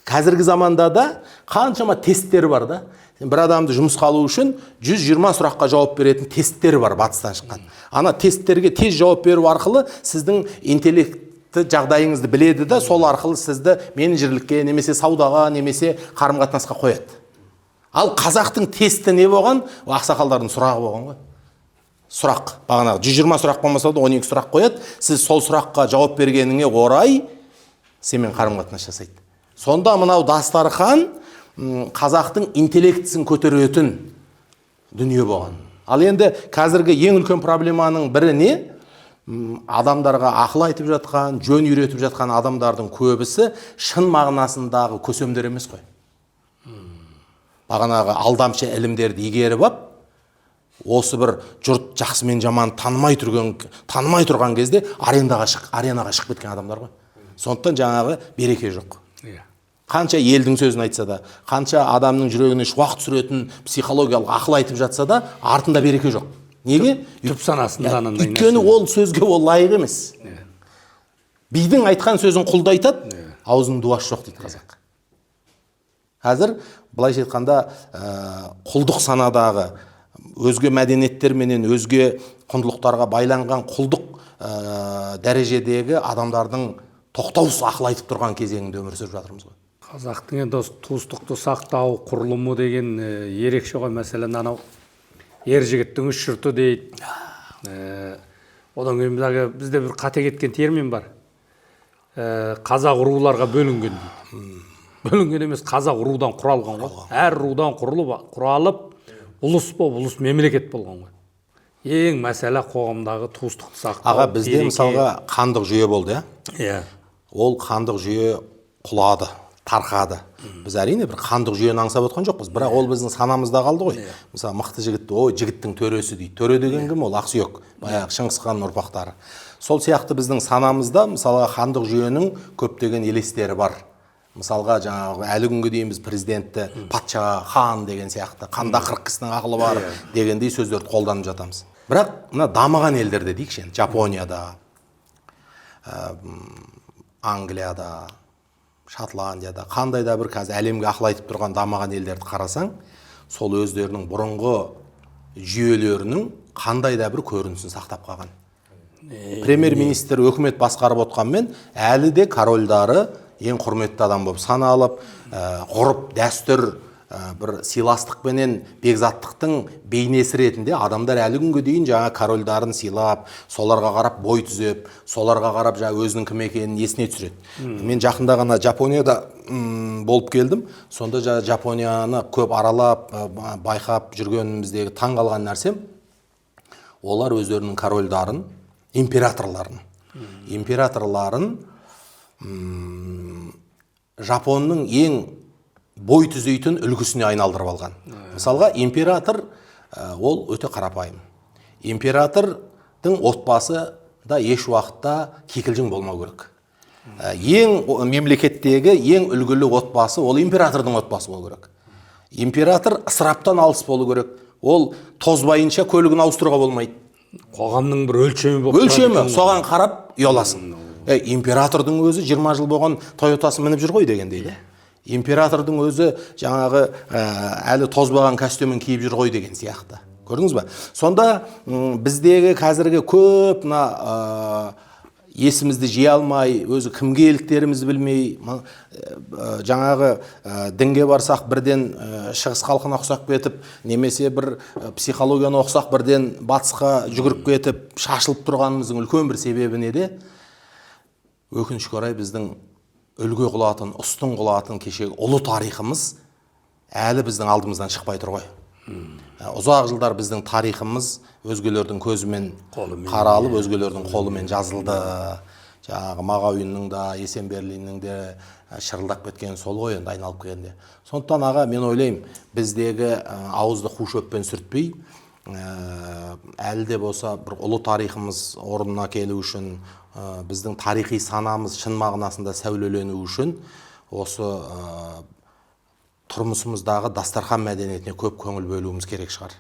Қазіргі заманда да қаншама тесттер бар да. Бір адамды жұмысқа алу үшін 120 сұраққа жауап беретін тесттер бар батыстан шыққан. Ана тесттерге тез жауап беру арқылы сіздің интеллектті жағдайыңызды біледі да, сол арқылы сізді менеджерлікке, немесе саудаға, немесе қарым-қатынасқа қояды. Ал қазақтың тесті не болған? Ақсақалдардың сұрағы болған ғой. Сұрақ. Бағанағы 120 сұрақ болмаса да 12 сұрақ қояды. Сіз сол сұраққа жауап бергеніңе орай сенімен қарым-қатынас жасайды. Сонда мынау дастархан қазақтың интеллектісін көтеретін дүние болған. Ал енді қазіргі ең үлкен проблеманың бірі не? Адамдарға ақыл айтып жатқан, жөн үйретіп жатқан адамдардың көбісі шын мағынасындағы көсемдер емес қой. Бағанағы алдамшы ілімдерді игеріп ап, осы бір жұрт жақсы мен жаман танымай тұрған кезде аренаға шығып кеткен адамдар ғой. Сондықтан жаңағы береке жоқ. Қанша елдің сөзін айтса да, қанша адамның жүрегіне шуақ түсіретін психологиялық ақыл айтып жатса да, артында береке жоқ. Неге? Түп санасында анандай. Өйткені ол сөзге ол лайық емес. Бидің айтқан сөзін құлды айтады, аузының дуасы жоқ дейді қазақ. Қазір былайша айтқанда құлдық санадағы өзге мәдениеттер менен өзге құндылықтарға байланған құлдық дәрежедегі адамдардың тоқтаусыз ақыл айтып тұрған кезеңінде өмір сүріп жатырмыз ғой. Қазақтың енді туыстықты сақтау құрылымы деген ерекше ғой. Мәселен, анау ер жігіттің үш жұрты дейді. Одан кейін бізде бір қате кеткен термин бар. Қазақ руларға бөлінген дейді. Бөлінген емес, қазақ рудан құралған ғой. Әр рудан құралып, ұлыс болып, ұлыс мемлекет болған ғой. Ең мәселе қоғамдағы туыстықты сақтау. Аға, бізде мысалға қандық жүйе болды, иә. Ол қандық жүйе құлады, тарқады. Біз әрине бір қандық жүйені аңсап отқан жоқпыз, бірақ ол біздің санамызда қалды ғой. Мысалы, мықты жігітті, ой, жігіттің төресі дейді. Төре деген кім? Ол Ақсүйек, баяғы Шыңғыс ханның ұрпақтары. Сол сияқты біздің санамызда мысалға қандық жүйенің көптеген елестері бар. Мысалға жаңағы әлі күнге дейін біз президентті патша, хан деген сияқты, қанда 40 кісінің ақылы бар дегендей сөздерді қолданып жатамыз. Бірақ мына дамыған елдерде дейікші, Жапонияда, Англияда, Шотландияда, қандай да бір қазір әлемге ақыл айтып тұрған дамыған елдерді қарасаң, сол өздерінің бұрынғы жүйелерінің қандай да бір көрінісін сақтап қалған. Премьер-министр өкімет басқарып отқанмен, әлі де корольдары ең құрметті адам болып саналып, ғұрып, дәстүр, бір сыйластықпенен бекзаттықтың бейнесі ретінде адамдар әлі күнге дейін жаңа корольдарын сыйлап, соларға қарап бой түзеп, соларға қарап жаңа өзінің кім екенін есіне түсіреді. Мен жақында ғана Жапонияда болып келдім. Сонда Жапонияны көп аралап, байқап жүргеніміздегі таң қалған нәрсем, олар өздерінің корольдарын, императорларын Жапонның ең бой түзейтін үлгісіне айналдырып алған. Мысалға, император ол өте қарапайым. Императордың отбасы да еш уақытта кикілжің болмау керек. Ең мемлекеттегі ең үлгілі отбасы ол императордың отбасы болу керек. Император ысыраптан алыс болу керек. Ол тозбайынша көлігін ауыстыруға болмайды. Қоғамның бір өлшемі болып өлшемі, соған қарап ұяласың. Императордың өзі 20 жыл болған Тойотасын мініп жүр ғой деген дейді. Императордың өзі жаңағы әлі тозбаған костюмін киіп жүр ғой деген сияқты. Көрдіңіз ба? Сонда біздегі қазіргі көп есімізді жия алмай, өзі кімге еліктерімізді білмей, жаңағы дінге барсақ бірден шығыс халқына ұқсап кетіп, немесе бір психологияны оқысақ бірден батысқа жүгіріп кетіп, шашылып тұрғанымыздың үлкен бір себебі неде? Өкінішке орай біздің үлгі қылатын, ұстын қылатын кешегі ұлы тарихымыз әлі біздің алдымыздан шықпай тұр ғой. Ұзақ жылдар біздің тарихымыз өзгелердің көзімен қаралып, өзгелердің қолымен жазылды. Жаңағы Мағауиннің да, Есенберлиннің де шырылдап кеткен сол ғой енді айналып келгенде. Сондықтан аға, мен ойлаймын, біздегі ауызды қу шөппен сүртпей, әлі де болса бір ұлы тарихымыз орнына келу үшін, біздің тарихи санамыз шын мағынасында сәулелену үшін осы тұрмысымыздағы дастархан мәдениетіне көп көңіл бөлуіміз керек шығар.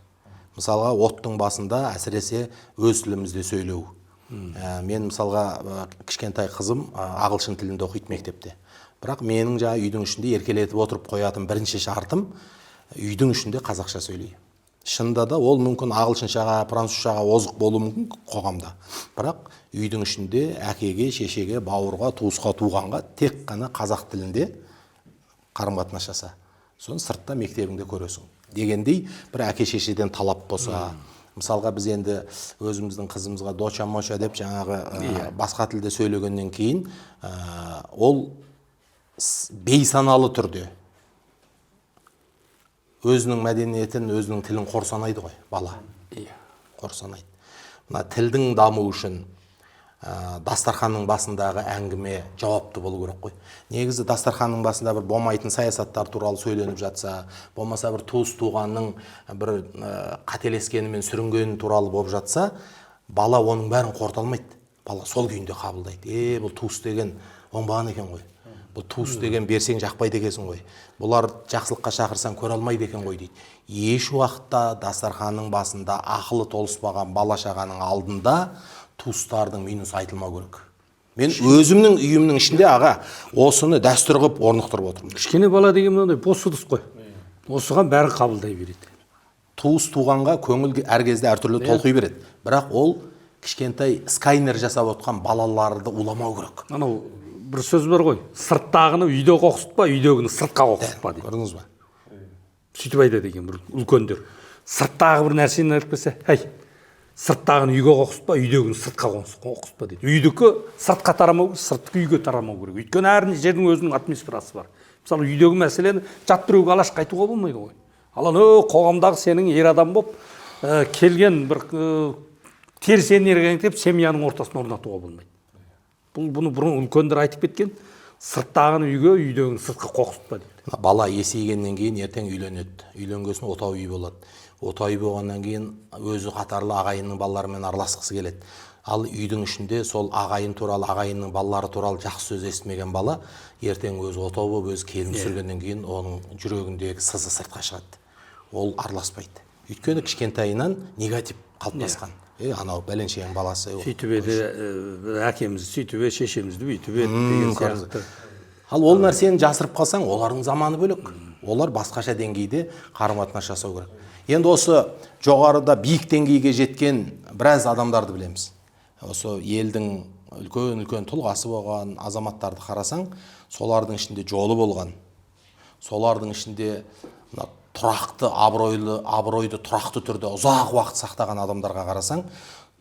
Мысалға, оттың басында әсіресе өз тілімізде сөйлеу. Мен мысалға кішкентай қызым ағылшын тілінде оқиды мектепте. Бірақ менің жаңа үйдің ішінде еркелетіп отырып қоятын бірінші шартым үйдің ішінде қазақша сөйлей. Шынында да ол мүмкін ағылшыншаға, французшаға озық болуы мүмкін қоғамда. Бірақ үйдің ішінде әкеге, шешеге, бауырға, туысқа, туғанға тек қана қазақ тілінде қарым-қатынас жаса. соны сыртта мектебіңде көресің дегендей бір әке шешеден талап болса. Мысалға біз енді өзіміздің қызымызға доча моча деп жаңағы басқа тілде сөйлегеннен кейін ол бейсаналы түрде өзінің мәдениетін, өзінің тілін қорсанайды ғой бала. Қорсанайды. Мына тілдің дамуы үшін дастарханның басындағы әңгіме жауапты болу керек қой. Негізі дастарханның басында бір болмайтын саясаттар туралы söyленіп жатса, болмаса бір туыс туғанның бір қателескені мен сүрінгені туралы болып жатса, бала оның бәрін қорыта алмайды. Бала сол күйінде қабылдайды. Бұл туыс деген оңбаған екен ғой. Бұл туыс деген берсең жақпайды екенсің ғой. Бұлар жақсылыққа шақырсаң көре алмайды екен ғой дейді. Еш уақытта дастарханның басында ақылы толыспаған бала шағаның алдында туыстардың минус айтылмау керек. Мен өзімнің үйімнің ішінде аға осыны дәстүр қылып орнықтырып отырмын. Кішкене бала деген мынандай бос ыдыс қой. Осыған бәрі қабылдай береді. Туыс туғанға көңіл әр кезде әртүрлі толқи береді. Бірақ ол кішкентай скайнер жасап отқан балаларды уламау керек. Анау бір сөз бар ғой. Сырттағыны үйде қоқсытпа, үйдегіні сыртқа қоқсытпа дейді. Көрдіңіз ба? Сөйтіп айтады екен бір үлкендер. Сырттағы бір нәрсені алып келсе, "Ей, сырттағыны үйге қоқсытпа, үйдегіні сыртқа қоқсытпа" дейді. Үйдікі сыртқа тарамау керек, сыртқы үйге тарамау керек. Өйткені әр жердің өзінің атмосферасы бар. Мысалы, үйдегі мәселені жат біреуге алаш қайтуға болмайды ғой. Ал қоғамдағы сенің ер адам болып келген бір теріс энергияны деп семьяның ортасына орнатуға болмайды. Бұны бұрын үлкендер айтып кеткен, сырттағыны үйге, үйдегіні сыртқа қоқсытпа дейді. Бала есейгеннен кейін ертең үйленеді. Үйленгесін отау үй болады. Отау үй болғаннан кейін өзі қатарлы ағайынның балаларымен араласқысы келеді. Ал үйдің ішінде сол ағайын туралы, ағайынның балалары туралы жақсы сөз естімеген бала ертең өзі отау болып, өзі келін түсіргеннен кейін оның жүрегіндегі сызы сыртқа шығады. Ол араласпайды. Өйткені кішкентайынан негатив қалыптасқан. Анау бәленшенің баласы. Сөйтіп еді, әкеміз сөйтіп еді, шешемізді бүйтіп еді деген сияқты. Ал ол нәрсені жасырып қалсаң, олардың заманы бөлек. Олар басқаша деңгейде қарым-қатынас жасау керек. Енді осы жоғарыда биік деңгейге жеткен біраз адамдарды білеміз. Осы елдің үлкен тұлғасы болған азаматтарды қарасаң, солардың ішінде жолы болған, солардың ішінде тұрақты, абыройды тұрақты түрде ұзақ уақыт сақтаған адамдарға қарасаң,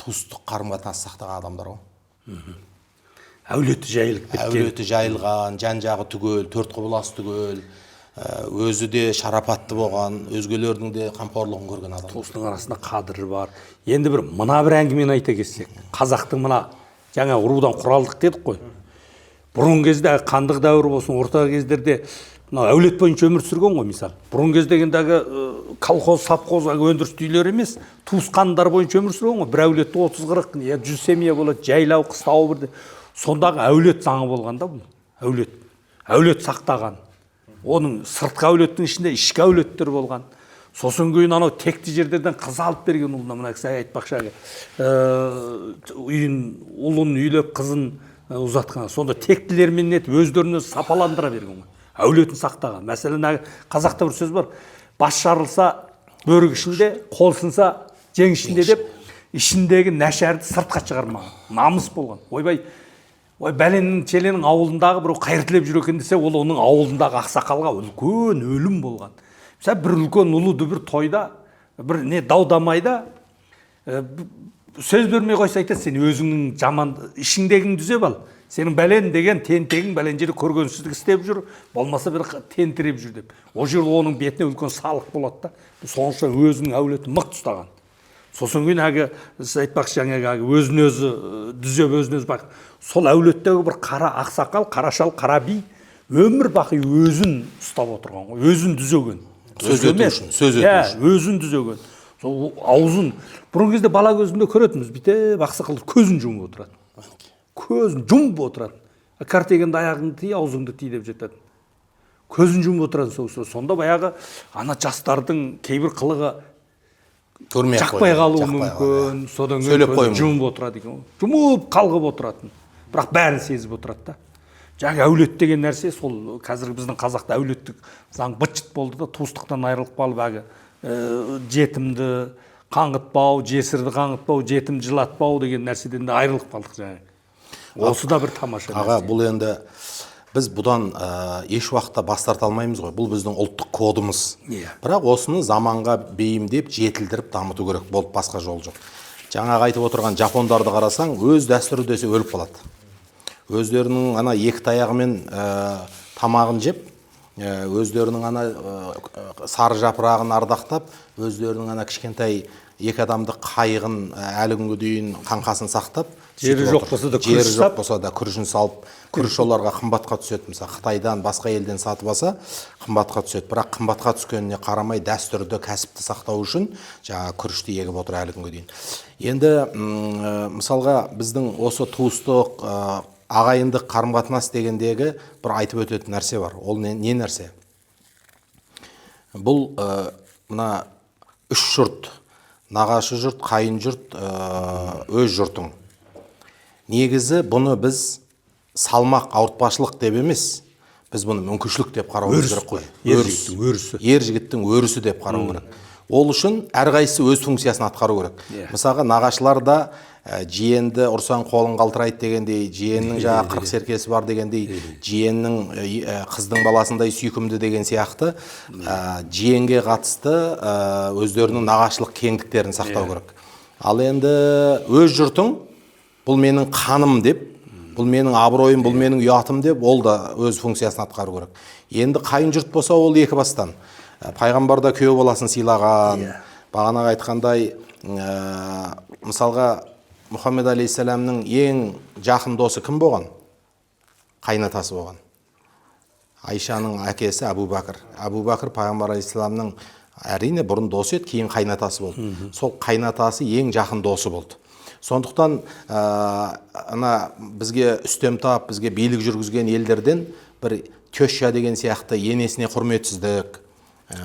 туыстық қарым-қатынас сақтаған адамдар ғой. Әулеті жайылып кеткен. Әулеті жайылған, жан-жағы түгел, төрт құбыласы түгел, өзі де шарапатты болған, өзгелердің де қамқорлығын көрген адам. Туыстың арасында қадірі бар. Енді мына бір әңгімені айта кетсек, қазақтың мына жаңа рудан құралдық дедік қой. Бұрын кезде қандық дәуір болсын, орта кездерде әулет бойынша өмір сүрген ғой, мысалы. Бұрын кездегендегі колхоз, совхоз, өндірісті үйлер емес, туысқандар бойынша өмір сүрген ғой. Бір әулетте 30-40, 100 семья болады, жайлау, қыстауы бірде. Сондағы әулет заңы болғанда бұл. Әулет сақтаған. Оның сыртқы әулеттің ішінде ішкі әулеттер болған. Сосын кейін анау текті жерлерден қыз алып берген ұлына, мына кісі айтпақшы, ұлын үйлеп қызын ұзатқан. Сонда тектілермен өздеріне сапаландыра берген ғой. Әулетін сақтаған. Мәселен, қазақта бір сөз бар. Бас жарылса бөрік ішінде, қол сынса жең ішінде деп, ішіндегі нәшәрді сыртқа шығармаған. Намыс болған. Ойбай, бәленің челенің ауылындағы бір қайыртылеп жүр екен десе, ол оның ауылындағы ақсақалға үлкен өлім болған. Мысалы, бір үлкен ұлуды бір тойда, бір дау-дамайда сөз бермей қойса айтады, сен өзіңнің жаман ішіңдегін түзеп ал. Сенің бәлен деген тентегің бәлен жерде көргенсіздік істеп жүр, болмаса бір тентіреп жүр деп. О жерде оның бетіне үлкен салық болады да. Сонша өзінің әулетін мықты ұстаған. Сосын кейін сіз айтпақшы жаңағы өзін-өзі дүзеп, өзін-өзі бақ. Сол әулеттегі бір қара ақсақал, қара шал, қара би өмір бақи өзін ұстап отырған ғой, өзін дүзеген. Сөз өту үшін, сөз өту үшін. Өзін дүзеген. Сол аузын бұрын кезде бала көзінде көретінбіз, бүйтіп ақсақалдар көзін жұмып отырады. Көзін жұмып отырады. Картегенде аяғыңды тый, аузыңды тый деп жетеді. Көзін жұмып отырады. Сонда баяғы ана жастардың кейбір қылығы жақпай қалуы мүмкін. Содан жұмып отырады екен. Жұмып қалғып отыратын. Бірақ бәрін сезіп отырады да. Жаңа әулет деген нәрсе сол қазіргі біздің қазақта әулеттік заң быт-шыт болды да, туыстықтан айырылып қалып жетімді қаңғытпау, жесірді қаңғытпау, жетім жылатпау деген нәрседен де айырылып қалдық жаңа. Осы да бір тамаша нәрсе. Бұл енді біз бұдан еш уақытта бас тарта алмаймыз ғой. Бұл біздің ұлттық кодымыз. Бірақ осыны заманға бейімдеп, жетілдіріп дамыту керек. Болып басқа жол жоқ. Жаңағы айтып отырған жапондарды қарасаң, өз дәстүрі десе өліп қалады. Өздерінің ана екі таяғымен тамағын жеп, өздерінің ана сары жапырағын ардақтап, өздерінің ана кішкентай екі адамды қайығын әлі күнге дейін қаңқасын сақтап, жері жоқ болса да күрішін салып, күріш оларға қымбатқа түседі. Мысалы Қытайдан, басқа елден сатып алса қымбатқа түседі. Бірақ қымбатқа түскеніне қарамай дәстүрді, кәсіпті сақтау үшін жаңа күрішті егіп отыр әлі күнге дейін. Енді мысалға біздің осы туыстық, ағайындық қарым-қатынас дегендегі бір айтып өтетін нәрсе бар. Ол не нәрсе? Бұл мына үш жұрт, нағашы жұрт, қайын жұрт, өз жұртың. Негізі бұны біз салмақ, ауыртпашылық деп емес, біз бұны мүмкіншілік деп қарауымыз керек қой. Ер жігіттің өрісі деп қарау керек. Ол үшін әрқайсысы өз функциясын атқару керек. Мысалға нағашыларда жиенді ұрсаң қолын қалтырайды дегендей, жиеннің жаңа қырық серкесі бар дегендей, жиеннің қыздың баласындай сүйкімді деген сияқты, жиенге қатысты өздерінің нағашылық кеңдіктерін сақтау керек. Ал енді өз жұртың, бұл менің қаным деп, бұл менің абыройым, бұл менің ұятым деп, ол да өз функциясын атқару керек. Енді қайын жұрт болса, ол екі бастан. Пайғамбар да күйеу баласын сыйлаған. Бағана айтқандай, мысалға Мұхаммед алейхиссаламның ең жақын досы кім болған? Қайнатасы болған. Айшаның әкесі Абу Бәкір. Абу Бәкір пайғамбар алейхиссаламның әрине бұрын досы еді, кейін қайнатасы болды. Сол қайнатасы ең жақын досы болды. Сондықтан бізге үстем тап, бізге билік жүргізген елдерден бір теща деген сияқты енесіне құрметсіздік,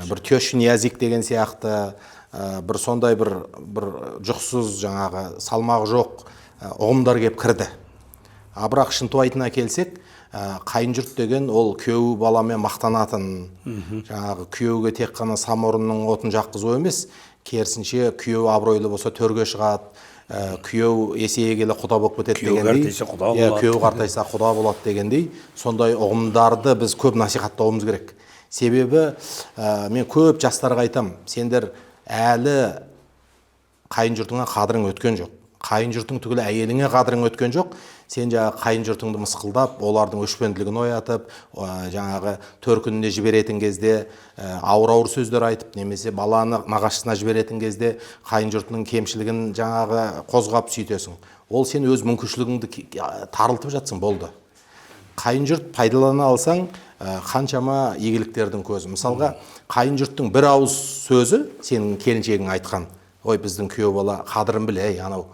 бір тещ ниязик деген сияқты, бір сондай бір жұқсыз жаңағы салмағы жоқ ұғымдар кеп кірді. Бірақ шынтуайтына келсек, қайын жұрт деген ол күйеу баламен мақтанатын, жаңағы күйеуге тек қана самаурынның отын жаққызу емес, керісінше күйеу абыройлы болса төрге шығады, күйеу есейе келе құда болып кетеді дегендей, күйеу қартайса құда болады дегендей, сондай ұғымдарды біз көп насихаттауымыз керек. Себебі мен көп жастарға айтам, сендер әлі қайын жұртыңа қадірің өткен жоқ. Қайын жұртың түгілі әйеліңе қадірің өткен жоқ. Сен жаңағы қайын жұртыңды мысқылдап, олардың өшпенділігін оятып, жаңағы төркініне жіберетін кезде ауыр сөздер айтып, немесе баланы нағашысына жіберетін кезде қайын жұртының кемшілігін жаңағы қозғап сөйтесің. Ол сен өз мүмкіншілігіңді тарылтып жатсың, болды. Қайын жұрт пайдалана алсаң, қаншама игіліктердің көзі. Мысалға, қайын жұрттың бір ауыз сөзі сенің келіншегің айтқан. Ой, біздің күйеу бала қадірін біл, анау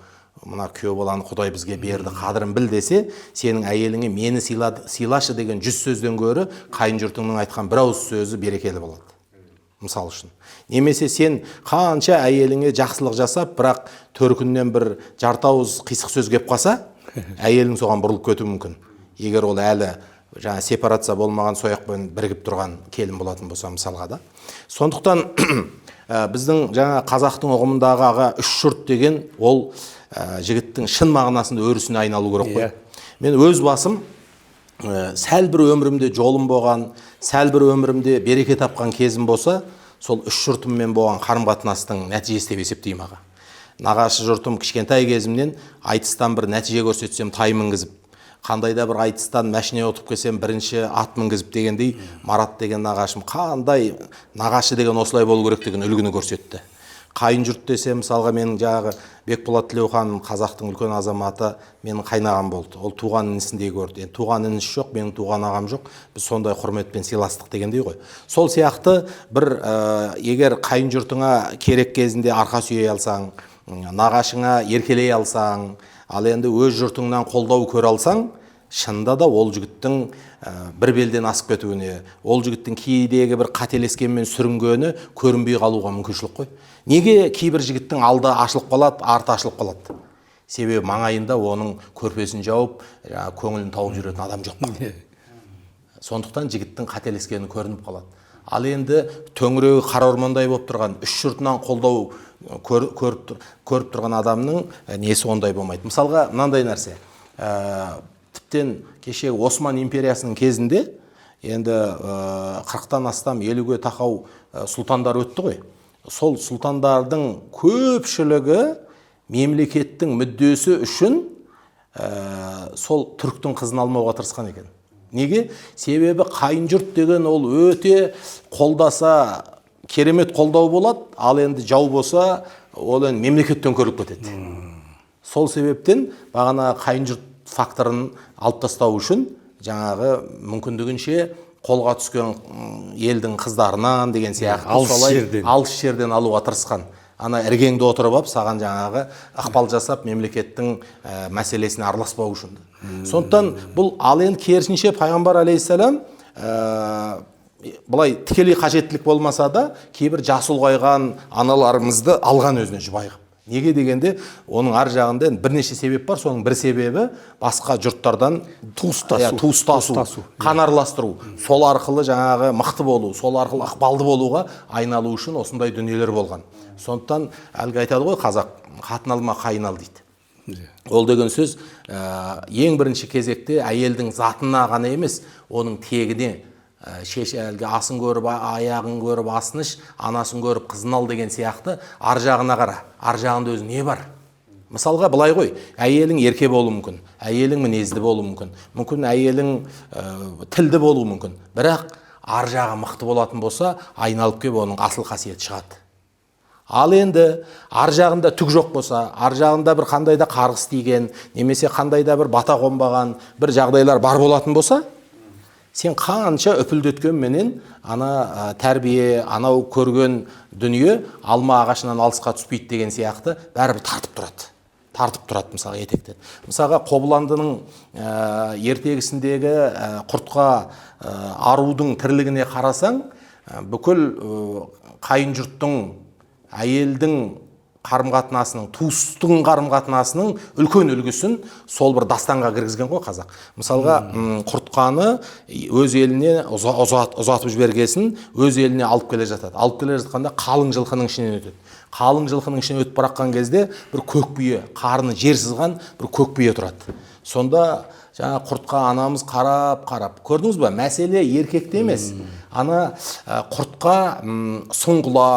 мына күйеу баланы Құдай бізге берді, қадірін біл десе, сенің әйеліңе мені сыйлашы деген 100 сөзден гөрі қайын жұртыңның айтқан бір ауыз сөзі берекелі болады. Мысал үшін. Немесе сен қанша әйеліңе жақсылық жасап, бірақ төркіннен бір жарты ауыз қисық сөз кеп қалса, әйелің соған бұрылып кетуі мүмкін. Егер ол әлі жаңа сепарация болмаған сояқпен бірігіп тұрған келін болатын болса, мысалға да. Сондықтан біздің жаңа қазақтың ұғымындағы аға үш жұрт деген ол жігіттің шын мағынасында өрісіне айналу керек қой. Мен өз басым сәл бір өмірімде жолым болған, сәл бір өмірімде береке тапқан кезім болса, сол үш жұртыммен болған қарым-қатынастың нәтижесі деп есептеймін аға. Нағашы жұртым кішкентай кезімнен айтыстан бір нәтиже көрсетсем тай мінгізіп, қандайда бір айтыстан мәшіне отырып келсем бірінші ат мінгізіп дегендей, Марат деген нағашым қандай нағашы деген осылай болу керек деген үлгіні көрсетті. Қайын жұрт десе, мысалға менің жаңағы Бекболат Тілеухан қазақтың үлкен азаматы менің қайнағам болды. Ол туған інісіндей көрді. Туған інісі жоқ, менің туған ағам жоқ. Біз сондай құрметпен сыйластық дегендей ғой. Сол сияқты бір егер қайын жұртыңа керек кезінде арқа сүйей алсаң, нағашыңа еркелей алсаң, ал енді өз жұртыңнан қолдау көре алсаң, шынында да ол жігіттің бір белден асып кетуіне, ол жігіттің кейдегі бір қателескенмен сүрінгені көрінбей қалуға мүмкіншілік қой. Неге кейбір жігіттің алды ашылып қалады, арты ашылып қалады? Себебі маңайында оның көрпесін жауып, көңілін тауып жүретін адам жоқ. Сондықтан жігіттің қателескені көрініп қалады. Ал енді төңірегі қара ормандай болып тұрған, үш жұртынан қолдау көріп тұрған адамның несі ондай болмайды. Мысалға, мынандай нәрсе. тіптен кешегі Осман империясының кезінде енді 40-тан астам 50-ге тақау сұлтандар өтті ғой. Сол сұлтандардың көпшілігі мемлекеттің мүддесі үшін сол түріктің қызын алмауға тырысқан екен. Неге? Себебі қайын жұрт деген ол өте қолдаса керемет қолдау болады, ал енді жау болса ол енді мемлекеттен көріліп кетеді. Сол себептен бағана қайын жұрт факторын алып тастау үшін жаңағы мүмкіндігінше қолға түскен елдің қыздарынан деген сияқты алыс жерден алуға тырысқан. Ана іргеңде отырып алып, саған жаңағы ықпал жасап мемлекеттің мәселесіне араласпау үшін. Сондықтан бұл ал енді керісінше пайғамбар алейхиссалам былай тікелей қажеттілік болмаса да кейбір жасы ұлғайған аналарымызды алған өзіне жұбай қылып. Неге дегенде оның ар жағында бірнеше себеп бар. Соның бір себебі басқа жұрттардан туыстасу, қан араластыру. Сол арқылы жаңағы мықты болу, сол арқылы ықпалды болуға айналу үшін осындай дүниелер болған. Сондықтан әлгі айтады ғой қазақ, қатын алма қайын ал дейді. Ол деген сөз ең бірінші кезекте әйелдің затына ғана емес, оның тегіне әлгі асын көріп аяғын көріп асыныш, анасын көріп қызын ал деген сияқты ар жағына қара. Ар жағында өзі не бар? Мысалға былай ғой, әйелің ерке болуы мүмкін, әйелің мінезді болуы мүмкін, мүмкін әйелің тілді болуы мүмкін. Бірақ ар жағы мықты болатын болса, айналып келіп оның асыл қасиеті шығады. Ал енді ар жағында түк жоқ болса, ар жағында бір қандайда қарғыс тиген, немесе қандайда бір бата қонбаған бір жағдайлар бар болатын болса, сен қанша үпілдеткенменен ана тәрбие, анау көрген дүние алма ағашынан алысқа түспейді деген сияқты бәрібір тартып тұрады мысалға етектен. Мысалға Қобыландының ертегісіндегі құртқа арудың тірлігіне қарасаң, бүкіл қайын жұрттың, әйелдің қарым-қатынасының, туыстың қарым-қатынасының үлкен үлгісін сол бір дастанға кіргізген ғой қазақ. Мысалға құртқаны өз еліне ұзатып жібергесін өз еліне алып келе жатады. Алып келе жатқанда қалың жылқының ішінен өтеді. Қалың жылқының ішінен өтіп бараққан кезде бір көк бие, қарны жер сызған бір көк бие тұрады. Сонда жаңа құртқа анамыз қарап, көрдіңіз ба? Мәселе еркекте емес. Ана құртқа сұңғыла,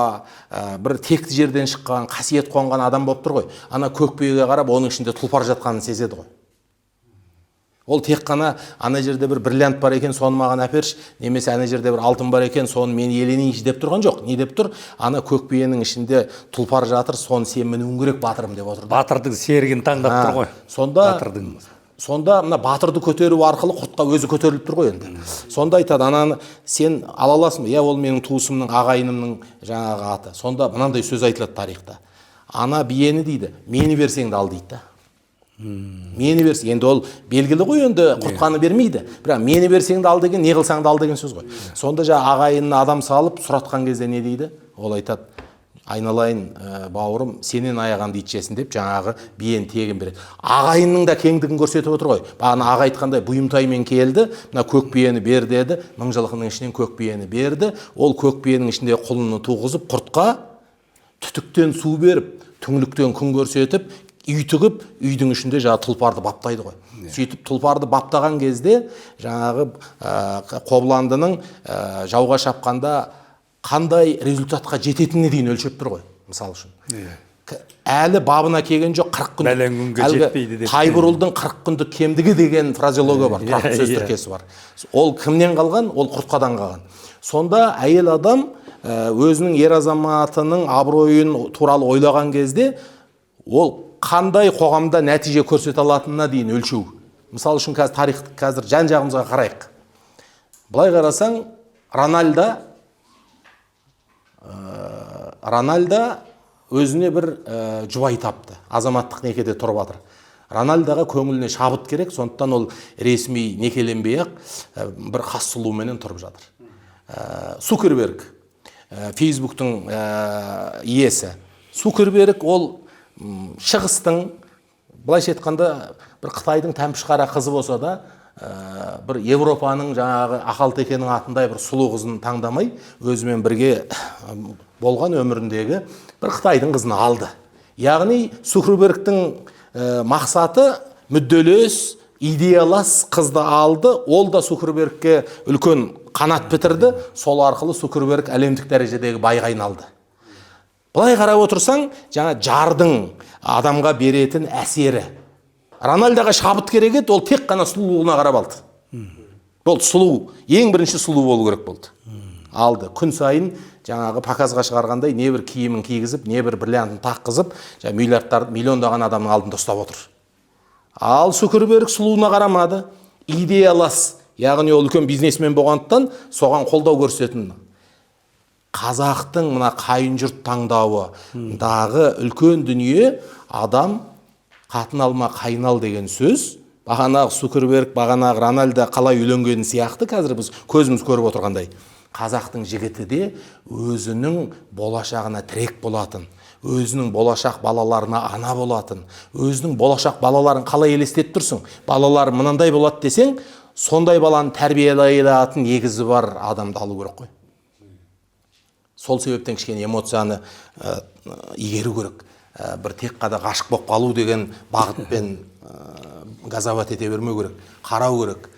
бір текті жерден шыққан, қасиет қонған адам болып тұр ғой. Ана көк биеге қарап, оның ішінде тұлпар жатқанын сезеді ғой. Ол тек қана ана жерде бір бриллиант бар екен, соны маған әперші, немесе ана жерде бір алтын бар екен, соны мен иеленейінші деп тұрған жоқ. Не деп тұр? Ана көк биенің ішінде тұлпар жатыр, соны сен мінуің керек батырым деп отыр. Батырдың серігін таңдап тұр ғой. Сонда мына батырды көтеру арқылы құртқа өзі көтеріліп тұр ғой енді. Сонда айтады, ананы сен ала аласың ба? Я, ол менің туысымның, ағайынымның жаңағы аты. Сонда мынандай сөз айтылады тарихта. Ана биені дейді, мені берсең де ал дейді. Мені берсең, енді ол белгілі ғой, енді құртқаны бермейді. Бірақ мені берсең де ал деген, не қылсаң да ал деген сөз ғой. Сонда жаңа ағайынына адам салып сұратқан кезде не дейді? Ол айтады, айналайын бауырым, сенен аяғанды итшесін деп жаңағы биен тегін береді. Ағайынның да кеңдігін көрсетіп отыр ғой. Бағана аға айтқандай бұйымтаймен келді, мына көк биені бер деді, мың жылқының ішінен көк биені берді. Ол көк биенің ішінде құлыны туғызып, құртқа түтіктен су беріп, түңліктен күн көрсетіп, үй тігіп, үйдің ішінде жаңағы тұлпарды баптайды ғой. Сөйтіп тұлпарды баптаған кезде жаңағы Қобыландының жауға шапқанда қандай результатқа жететініне дейін өлшеп тұр ғой, мысал үшін. Әлі бабына келген жоқ, 40 күн. Бәлен күнге жетпейді деп. Тайбұрылдың 40 күндік кемдігі деген фразеология бар, тартып сөз тіркесі бар. Ол кімнен қалған? Ол құртқадан қалған. Сонда әйел адам өзінің ер азаматының абыройын туралы ойлаған кезде, ол қандай қоғамда нәтиже көрсете алатынына дейін өлшеу. Мысал үшін қазір жан-жағымызға қарайық. Былай қарасаң, Рональдо өзіне бір жұбай тапты, азаматтық некеде тұрып жатыр. Рональдоға көңіліне шабыт керек, сондықтан ол ресми некеленбей-ақ бір хас сұлуменен тұрып жатыр. Цукерберг, Фейсбуктың иесі. Цукерберг ол шығыстың, былайша айтқанда, бір Қытайдың тәмпішқара қызы болса да, бір Европаның жаңағы ақалтекенің атындай бір сұлу қызын таңдамай, өзімен бірге болған өміріндегі бір Қытайдың қызын алды. Яғни Цукербергтің мақсаты мүдделес, идеялас қызды алды, ол да Цукербергке үлкен қанат бітірді, сол арқылы Цукерберг әлемдік дәрежедегі байға айналды. Былай қарап отырсаң, жаңа жардың адамға беретін әсері. Рональдоға шабыт керек еді, ол тек қана сұлулығына қарап алды. Болды, сұлу, ең бірінші сұлу болу керек болды. Алды. Күн сайын жаңағы показға шығарғандай не бір киімін кигізіп, не бір бриллиантын таққызып, миллиондаған адамның алдында ұстап отыр. Ал Цукерберг сұлуына қарамады, идеялас, яғни ол үлкен бизнесмен болғандықтан соған қолдау көрсететін. Қазақтың мына қайын жұрт таңдауыдағы үлкен дүние адам қатын алма қайын ал деген сөз. Бағанағы Цукерберг, бағанағы Рональдо қалай үйленгені сияқты қазір біз көзіміз көріп отырғандай. Қазақтың жігіті де өзінің болашағына тірек болатын, өзінің болашақ балаларына ана болатын, өзінің болашақ балаларын қалай елестетіп тұрсың? Балалар мынандай болады десең, сондай баланы тәрбиелей алатын негізі бар адамды алу керек қой. Сол себептен кішкене эмоцияны игеру керек. Бір тек қана ғашық болып қалу деген бағытпен газават ете бермеу керек, қарау керек.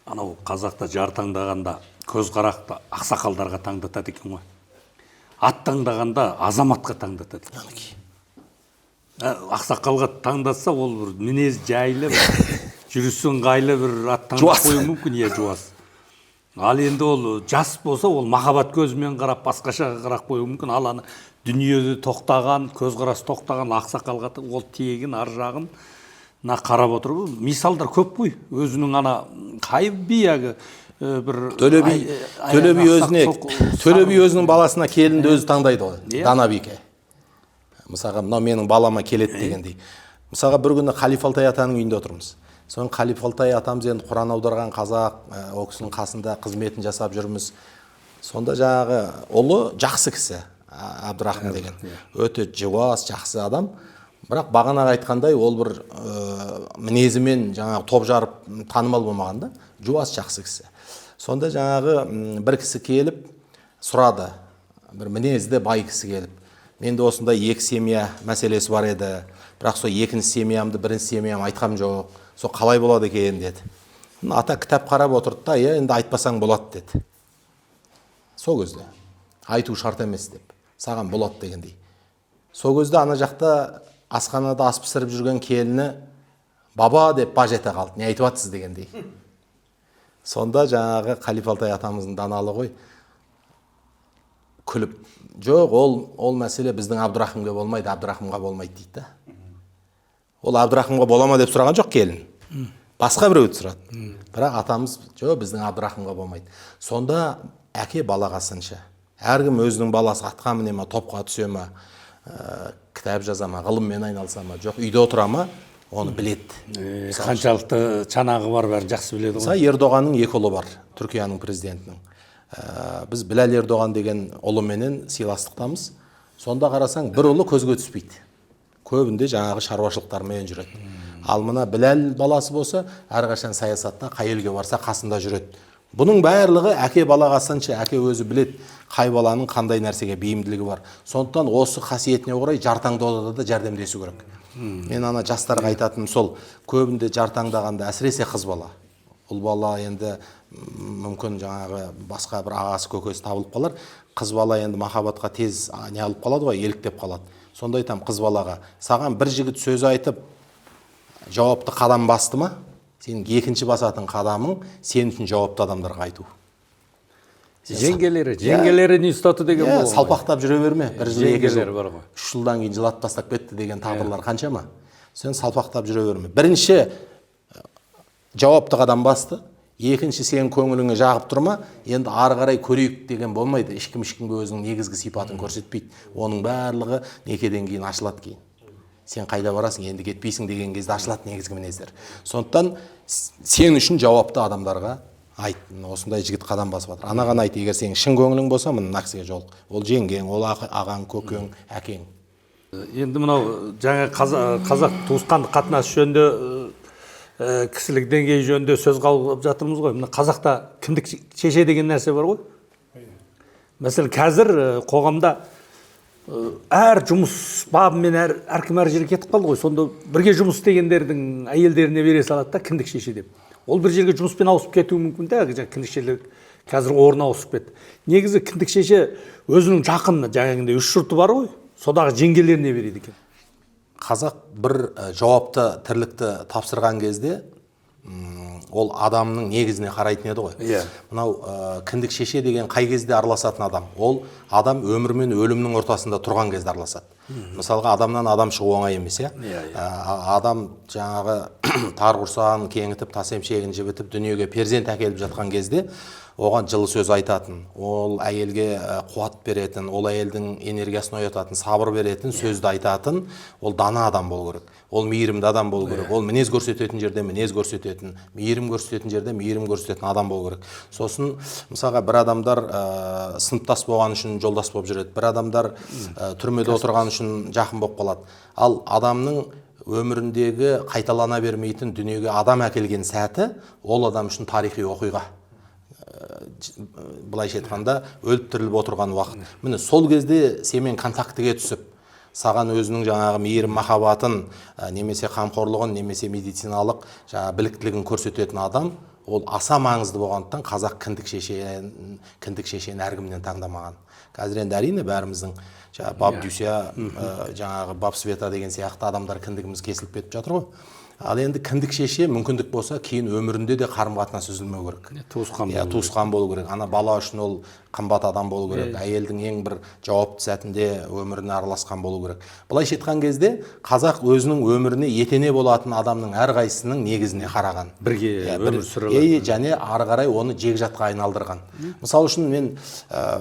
Анау қазақта жар таңдағанда көзқарақты ақсақалдарға таңдатады екен ғой. Ат таңдағанда азаматқа таңдатады. Ақсақалға таңдатса ол бір мінез жайлы, жүрісі ыңғайлы бір ат таңдап қою мүмкін, жуас. Ал енді ол жас болса, ол махаббат көзімен қарап, басқаша қарап қою мүмкін. Ал ана дүниеде тоқтаған, көзқарасы тоқтаған ақсақалға ол тегін ар жағын қарап отыр. Мисалдар көп қой. Өзінің ана қай бияғы бір Төле би өзінің баласына келінді өзі таңдайды ғой. Дана бике. Мысалға, мынау менің балама келеді дегендей. Мысалға, бір күні Қалиф Алтай атаның үйінде отырмыз. Соң Қалиф Алтай атамыз енді Құран аударған қазақ, о кісінің қасында қызметін жасап жүрміз. Сонда жаңағы ұлы жақсы кісі, Абдырахым деген. Өте жуас, жақсы адам. Бірақ бағанағы айтқандай ол бір мінезімен жаңағы топ жарып танымал болмағанда, жуас жақсы кісі. Сонда жаңағы бір кісі келіп сұрады, бір мінезді бай кісі келіп. Менде осындай екі семья мәселесі бар еді, бірақ сол екінші семьямды бірінші семьям айтқам жоқ. Сол қалай болады екен деді. Ата кітап қарап отырды да, енді айтпасаң болады деді. Сол кезде айту шарт емес деп, саған болады дегендей. Сол кезде ана жақта асханада ас пісіріп жүрген келіні баба деп баж ете қалды. Не айтып жатсыз дегендей. Сонда жаңағы Қалиф Алтай атамыздың даналы ғой, күліп, жоқ, ол мәселе біздің Абдырахымға болмайды, Абдырахымға болмайды дейді. Ол Абдырахымға бола ма деп сұраған жоқ келін. Басқа біреуді сұрады. Бірақ атамыз, жоқ, біздің Абдырахымға болмайды. Сонда әке балаға сыншы. Әркім өзінің баласы атқа міне ма, топқа түсе ма, кітап жаза ма, ғылыммен айналса ма, жоқ, үйде отыра ма, оны біледі. Қаншалықты чанағы бар, бәрін жақсы біледі ғой. Мысалы, Ердоғанның екі ұлы бар, Түркияның президентінің. Біз Біләл Ердоған деген ұлыменен сыйластықтамыз. Сонда қарасаң, бір ұлы көзге түспейді. Көбінде жаңағы шаруашылықтармен жүреді. Ал мына Біләл баласы болса, әрқашан саясатта қай елге барса қасында жүреді. Бұның барлығы әке балаға сыншы, әке өзі біледі, қай баланың қандай нәрсеге бейімділігі бар. Сондықтан осы қасиетіне орай жартаңдауда да жәрдемдесу керек. Мен ана жастарға айтатыным сол, көбінде жартаңдағанда әсіресе қыз бала. Ұл бала енді мүмкін жаңағы басқа бір ағасы көкесі табылып қалар. Қыз бала енді махаббатқа тез не алып қалады ғой, еліктеп қалады. Сонда айтам қыз балаға, саған бір жігіт сөз айтып, жауапты қадам басты ма? Сенің екінші басатын қадамың сен үшін жауапты адамдарға айту. Жеңгелері не ұстаты деген бұл. Салпақтап жүре берме. Бір жыл, екі жыл, 3 жылдан кейін жылат тастап кетті деген тағдырлар қаншама? Сен салпақтап жүре берме. Бірінші жауапты қадам басты. Екінші сен көңіліңе жағып тұрма, енді ары қарай көрейік деген болмайды. Ешкімге өзінің негізгі сипатын көрсетпейді. Оның барлығы некеден кейін ашылады кейін. Сен қайда барасың, енді кетпейсің деген кезде ашылады негізгі мінездер. Сондықтан сен үшін жауапты адамдарға айт. Осындай жігіт қадам басып жатыр. Анаған айт, егер сенің шын көңілің болса, мына кісіге жолық. Ол жеңгең, ол ағаң, көкең, әкең. Енді мынау жаңа қазақ туысқандық қатынас жөнінде, кісілік деңгей жөнінде сөз қылып жатырмыз ғой. Мына қазақта кіндік шеше деген нәрсе бар ғой. Мәселен, қазір қоғамда әр жұмыс бабымен әркім әр жерге кетіп қалды ғой. Сонда бірге жұмыс істегендердің әйелдеріне бере салады да кіндік шеше деп. Ол бір жерге жұмыспен ауысып кетуі мүмкін да, кіндік шешелер қазір орнына ауысып кетті. Негізі кіндік шеше өзінің жақын, жаңағындай 3 жұрты бар ғой, содағы жеңгелеріне береді екен. Қазақ бір жауапты тірлікті тапсырған кезде ол адамның негізіне қарайтын еді ғой. Мынау кіндік шеше деген қай кезде араласатын адам? Ол адам өмір мен өлімнің ортасында тұрған кезде араласады. Мысалға адамнан адам шығу оңай емес, адам жаңағы тар құрсағын кеңітіп, тас емшегін жібітіп, дүниеге перзент әкеліп жатқан кезде оған жылы сөз айтатын, ол әйелге қуат беретін, ол әйелдің энергиясын оятатын, сабыр беретін, сөзді айтатын, ол дана адам болу керек. Ол мейірімді адам болу керек. Ол мінез көрсететін жерде мінез көрсететін, мейірім көрсететін жерде мейірім көрсететін адам болу керек. Сосын мысалға бір адамдар сыныптас болған үшін жолдас болып жүреді, бір адамдар түрмеде отырған үшін жақын болып қалады. Ал адамның өміріндегі қайталана бермейтін дүниеге адам әкелген сәті ол адам үшін тарихи оқиға. Былайша айтқанда өліп тіріліп отырған уақыт. Міне сол кезде сенімен контактіге түсіп, саған өзінің жаңағы мейірім махаббатын, немесе қамқорлығын, немесе медициналық біліктілігін көрсететін адам, ол аса маңызды болғандықтан қазақ кіндік шешені әркімнен таңдамаған. Қазір енді әрине бәріміздің баб Дюся, жаңағы баб Света деген сияқты адамдар кіндігіміз кесіліп кетіп жатыр ғой. Ал енді кіндік шеше мүмкіндік болса, кейін өмірінде де қарым-қатынас үзілмеу керек. Туысқан болу керек. Ана бала үшін ол қымбат адам болу керек. Әйелдің ең бір жауапты сәтінде өміріне араласқан болу керек. Былайша айтқан кезде қазақ өзінің өміріне етене болатын адамның әрқайсысының негізіне қараған. Бірге өмір сүріп, және ары қарай оны жегжатқа айналдырған. Мысалы үшін мен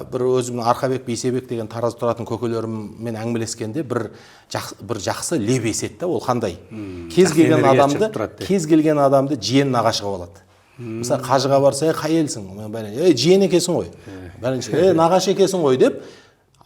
бір өзімнің Арқабек Бейсебек деген Таразда тұратын көкелеріммен әңгімелескенде бір жақсы леп есетті. Ол қандай? Кез келген адамды жиен нағашыға болады. Мысалы қажыға барса, қай елсің? Жиен екесің ғой. Нағашы екесің ғой деп,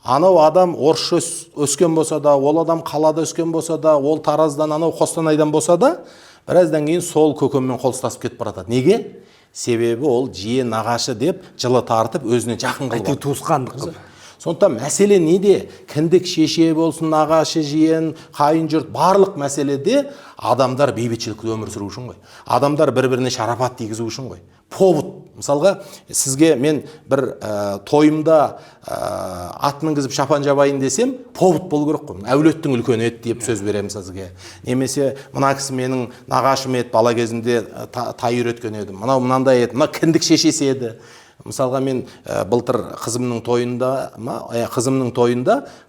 анау адам Орысша өскен болса да, ол адам қалада өскен болса да, ол Тараздан, анау Қостанайдан болса да, біраздан кейін сол көкеммен қол ұстасып кетіп барады. Неге? Себебі ол жиен нағашы деп жылы тартып, өзіне жақын қылып. Туысқандық. Сондықтан мәселе неде? Кіндік шеше болсын, нағашы, жиен, қайын жұрт, барлық мәселеде адамдар бейбітшілікті өмір сүру үшін ғой. Адамдар бір-біріне шарапат тигізу үшін ғой. Повод. Мысалға, сізге мен бір тойымда ат мінгізіп шапан жабайын десем, повод болу керек қой. Әулеттің үлкені еді деп сөз беремін сізге. Немесе мына кісі менің нағашым еді, бала кезімде тай үйреткен едім. Мынандай еді, мына кіндік шешесі еді. Мысалға мен былтыр қызымның тойында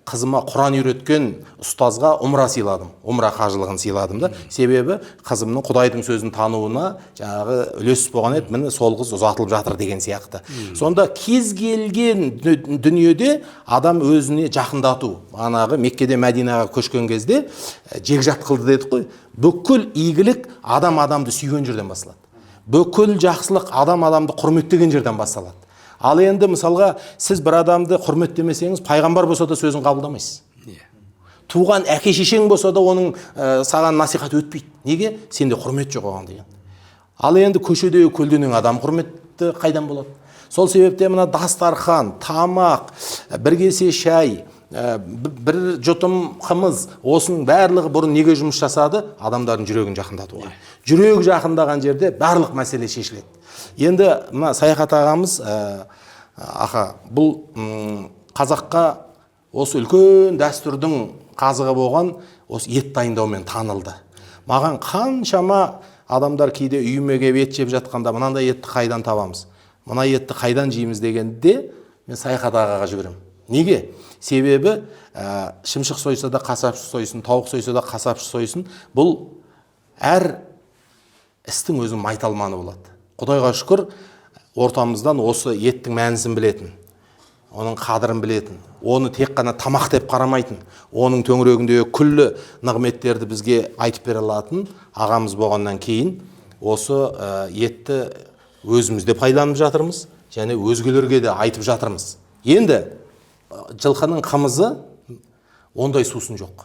қызыма Құран үйреткен ұстазға умра сыйладым. Умра қажылығын сыйладым да. Себебі қызымның Құдайдың сөзін тануына жаңағы үлес болған еді. Міне сол қыз ұзатылып жатыр деген сияқты. Сонда кез келген дүниеде адам өзіне жақындату. Анағы Меккеде Мәдинаға көшкен кезде жегжат қылды дедік қой. Бүкіл игілік адамды сүйген жерден басталады. Бүкіл жақсылық адамды құрметтеген жерден басталады. Ал енді мысалға сіз бір адамды құрметтемесеңіз, пайғамбар болса да сөзін қабылдамайсыз. Туған әке шешең болса да оның саған насихат өтпейді. Неге? Сенде құрмет жоқ оған деген. Ал енді көшедегі көлденең адам құрметті қайдан болады? Сол себепте мына дастархан, тамақ, бір кесе шай, бір жұтым қымыз, осының барлығы бұрын неге жұмыс жасады? Адамдардың жүрегін жақындатуға. Жүрек жақындаған жерде барлық мәселе шешіледі. Енді мына Саяхат ағамыз, бұл қазаққа осы үлкен дәстүрдің қазығы болған осы ет дайындаумен танылды. Маған қаншама адамдар кейде үйіме келіп ет жеп жатқанда, мынандай етті қайдан табамыз? Мына етті қайдан жейміз дегенде мен Саяхат ағаға жүгіремін. Неге? Себебі шымшық сойса да қасапшы сойсын, тауық сойса да қасапшы сойсын. Бұл әр істің өзінің майталманы болады. Құдайға шүкір, ортамыздан осы еттің мәнісін білетін, оның қадірін білетін, оны тек қана тамақ деп қарамайтын, оның төңірегіндегі күллі нығметтерді бізге айтып бере алатын ағамыз болғаннан кейін осы етті өзімізде пайдаланып жатырмыз, және өзгелерге де айтып жатырмыз. Енді жылқының қымызы ондай сусын жоқ.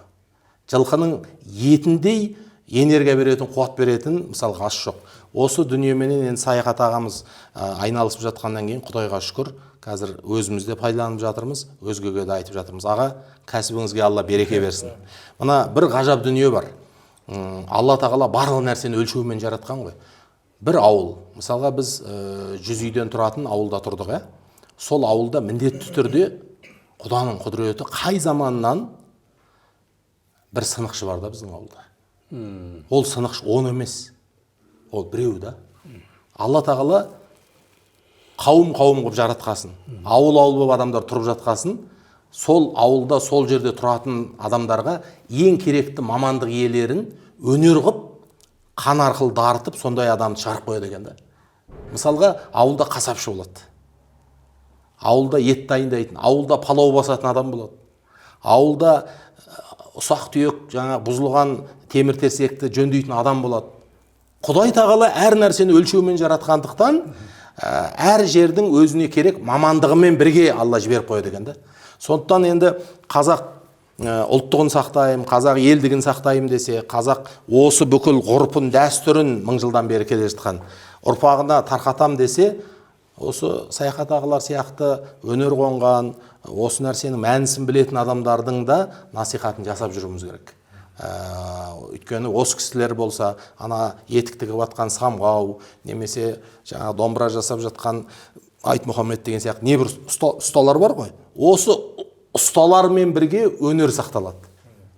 Жылқының етіндей энергия беретін, қуат беретін мысалға ас жоқ. осы дүниеменен енді Саяхат ағамыз айналысып жатқаннан кейін Құдайға шүкір, қазір өзімізде пайдаланып жатырмыз, өзгеге де айтып жатырмыз. Аға, кәсібіңізге Алла береке берсін. Мына бір ғажап дүние бар. Алла тағала барлық нәрсені өлшеумен жаратқан ғой. Бір ауыл, мысалға біз 100 үйден тұратын ауылда тұрдық, сол ауылда міндетті түрде Құданың құдіреті қай заманнан бір сынықшы бар да біздің ауылда. Ол сынықшы 10 емес, ол біреу да. Алла тағала қауым қылып жаратқасын, ауыл болып адамдар тұрып жатқасын, сол ауылда, сол жерде тұратын адамдарға ең керекті мамандық иелерін өнер қып, қан арқылы дарытып, сондай адамды шығарып қояды екен да. Мысалға, ауылда қасапшы болады. Ауылда ет дайындайтын, ауылда палау басатын адам болады. Ауылда ұсақ түйек, жаңа бұзылған темір терсекті жөндейтін адам болады. Құдай тағала әр нәрсені өлшеумен жаратқандықтан, әр жердің өзіне керек мамандығымен бірге Алла жіберіп қояды екен да. Сондықтан енді қазақ ұлттығын сақтайым, қазақ елдігін сақтайым десе, қазақ осы бүкіл ғұрпын, дәстүрін 1000 жылдан бері келе жатқан ұрпағына тарқатам десе, осы Саяхат ағалар сияқты өнер қонған, осы нәрсенің мәнісін білетін адамдардың да насихатын жасап жүруіміз керек. Өйткені осы кісілер болса, ана етік тігіп жатқан самғау, немесе жаңа домбыра жасап жатқан Айтмұхаммед деген сияқты небір ұсталар бар ғой. Осы ұсталармен бірге өнер сақталады.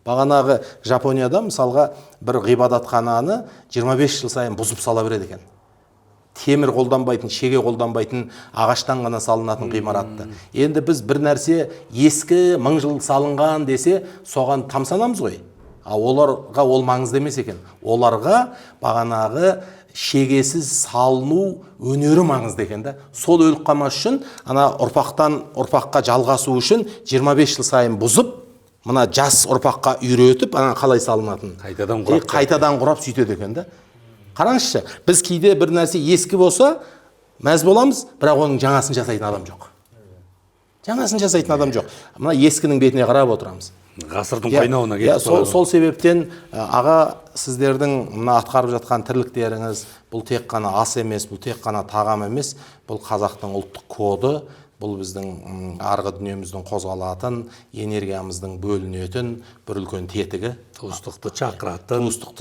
Бағанағы Жапонияда мысалға бір ғибадатхананы 25 жыл сайын бұзып сала береді екен. Темір қолданбайтын, шеге қолданбайтын, ағаштан ғана салынатын ғимаратты. Енді біз бір нәрсе ескі 1000 жыл салынған десе, соған тамсанамыз ғой. Оларға ол маңызды емес екен. Оларға бағанағы шегесіз салыну өнері маңызды екен да. Сол өліп қалмас үшін, ана ұрпақтан ұрпаққа жалғасу үшін 25 жыл сайын бұзып, мына жас ұрпаққа үйретіп, ана қалай салынатын. Қайтадан құрап сөйтеді екен да. Қараңызшы, біз кейде бір нәрсе ескі болса, мәз боламыз, бірақ оның жаңасын жасайтын адам жоқ. Жаңасын жасайтын адам жоқ. Мына ескінің бетіне қарап отырамыз. Ғасырдың қайнауына кетті. Сол себептен аға, сіздердің мына атқарып жатқан тірліктеріңіз, бұл тек қана ас емес, бұл тек қана тағам емес, бұл қазақтың ұлттық коды, бұл біздің арғы дүниеміздің қозғалатын, энергиямыздың бөлінетін бір үлкен тетігі. Туыстықты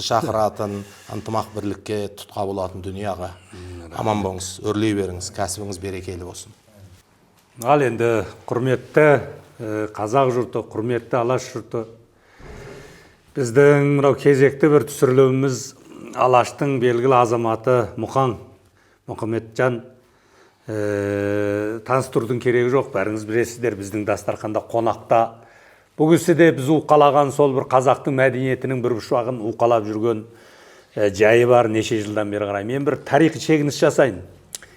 шақыратын, ынтымақ бірлікке тұтқа болатын дүнияға. Аман болыңыз, өрлей беріңіз, кәсібіңіз берекелі болсын. Ал енді құрметті қазақ жұрты, құрметті Алаш жұрты, біздің мынау кезекті бір түсіріліміміз Алаштың белгілі азаматы Мұхамеджан. Таныстырудың керегі жоқ, бәріңіз білесіздер, біздің дастарханда қонақта. Бұл кісі де біз уқалаған сол бір қазақтың мәдениетінің бір бұршағын уқалап жүрген жайы бар, неше жылдан бері қарай. Мен бір тарихи шегініс жасайын.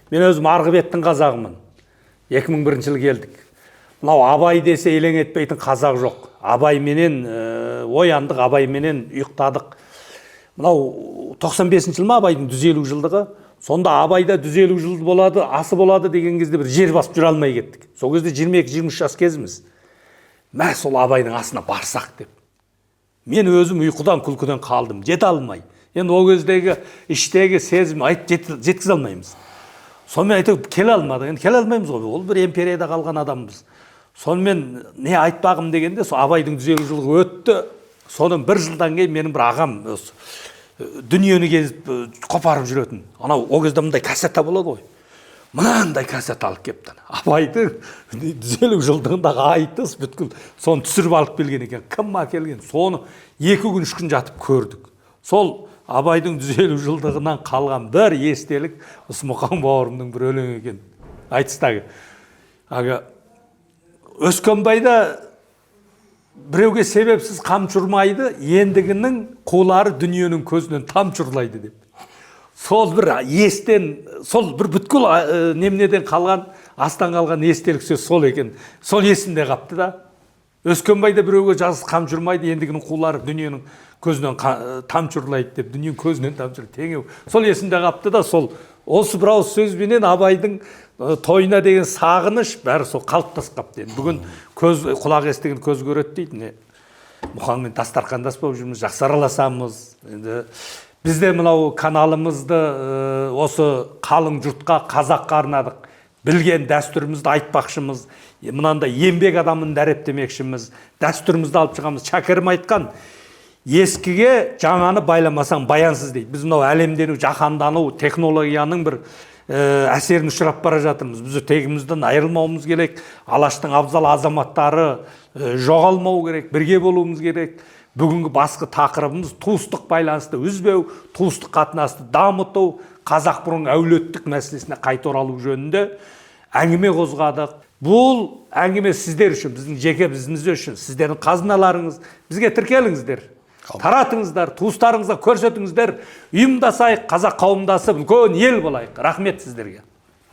Мен өзім Арғыбеттің қазағымын. 2001 жыл келдік. Мынау Абай десе елең етпейтін қазақ жоқ. Абайменен ояндық, Абайменен ұйықтадық. Мынау 95 жыл ма Абайдың 150 жылдығы? Сонда Абайда 150 жыл болады, асы болады деген кезде бір жер басып жүре алмай кеттік. Сол кезде 22-23 жас кезіміз. Мә сол Абайдың асына барсақ деп. Мен өзім ұйқыдан күлкіден қалдым, жете алмай. Енді ол кездегі іштегі сезім жеткізе алмаймыз. Сонымен айтып келе алмадық. Енді келе алмаймыз ғой. Ол бір империяда қалған адамбыз. Сонымен не айтпағым дегенде, сол Абайдың 150 жылғы өтті. Соның бір жылдан кейін менің бір ағам дүниені кезіп қопарып жүретін. Анау ол кезде мындай кассета болады ғой. Мынандай кассета алып кепті. Абайдың 150 жылдығындағы айтыс бүткіл соны түсіріп алып келген екен. Кім әкелген? Соны 2 күн 3 күн жатып көрдік. Сол Абайдың 150 жылдығынан қалған бір естелік осы Мұқан бауырымның бір өлеңі екен. Айтыстағы. Өскенбайда біреуге себепсіз қамшырмайды, ендігінің қулары дүниенің көзінен тамшырлайды деп. Сол бір естен, сол бір бүткіл немнеден қалған, астан қалған естелік сөз сол екен. Сол есінде қапты да. Өскенбайда біреуге жазыз қамшырмайды, ендігінің қулары дүниенің көзінен тамшырлайды деп, дүниенің көзінен тамшырлайды. Теңеу. Сол есінде қапты да, сол осы бір ауыз сөзбенен Абайдың тойына деген сағыныш бәрі сол қалыптасып қапты. Бүгін құлақ естіген көз көреді дейді. Мұхаңмен дастархандас болып жүрміз, жақсы араласамыз. Енді Бізде мынау каналымызды осы қалың жұртқа, қазаққа арнадық. Білген дәстүрімізді айтпақшымыз, мынандай еңбек адамын дәріптемекшіміз, дәстүрімізді алып шығамыз. Шәкәрім айтқан, ескіге жаңаны байламасаң баянсыз дейді. Біз мынау әлемдену, жаһандану, технологияның бір әсерін ұшырап бара жатырмыз. Біз тегімізден айырылмауымыз керек, Алаштың абзал азаматтары жоғалмау керек, бірге болуымыз керек. Бүгінгі басқы тақырыбымыз туыстық байланысты үзбеу, туыстық қатынасты дамыту, қазақ бұрын әулеттік мәселесіне қайта оралу жөнінде әңгіме қозғадық. Бұл әңгіме сіздер үшін, біздің жеке біздіміз үшін, сіздердің қазыналарыңыз, бізге тіркеліңіздер. Таратыңыздар, туыстарыңызға көрсетіңіздер, ұйымдасайық, қазақ қауымдасып үлкен ел болайық. Рахмет сіздерге.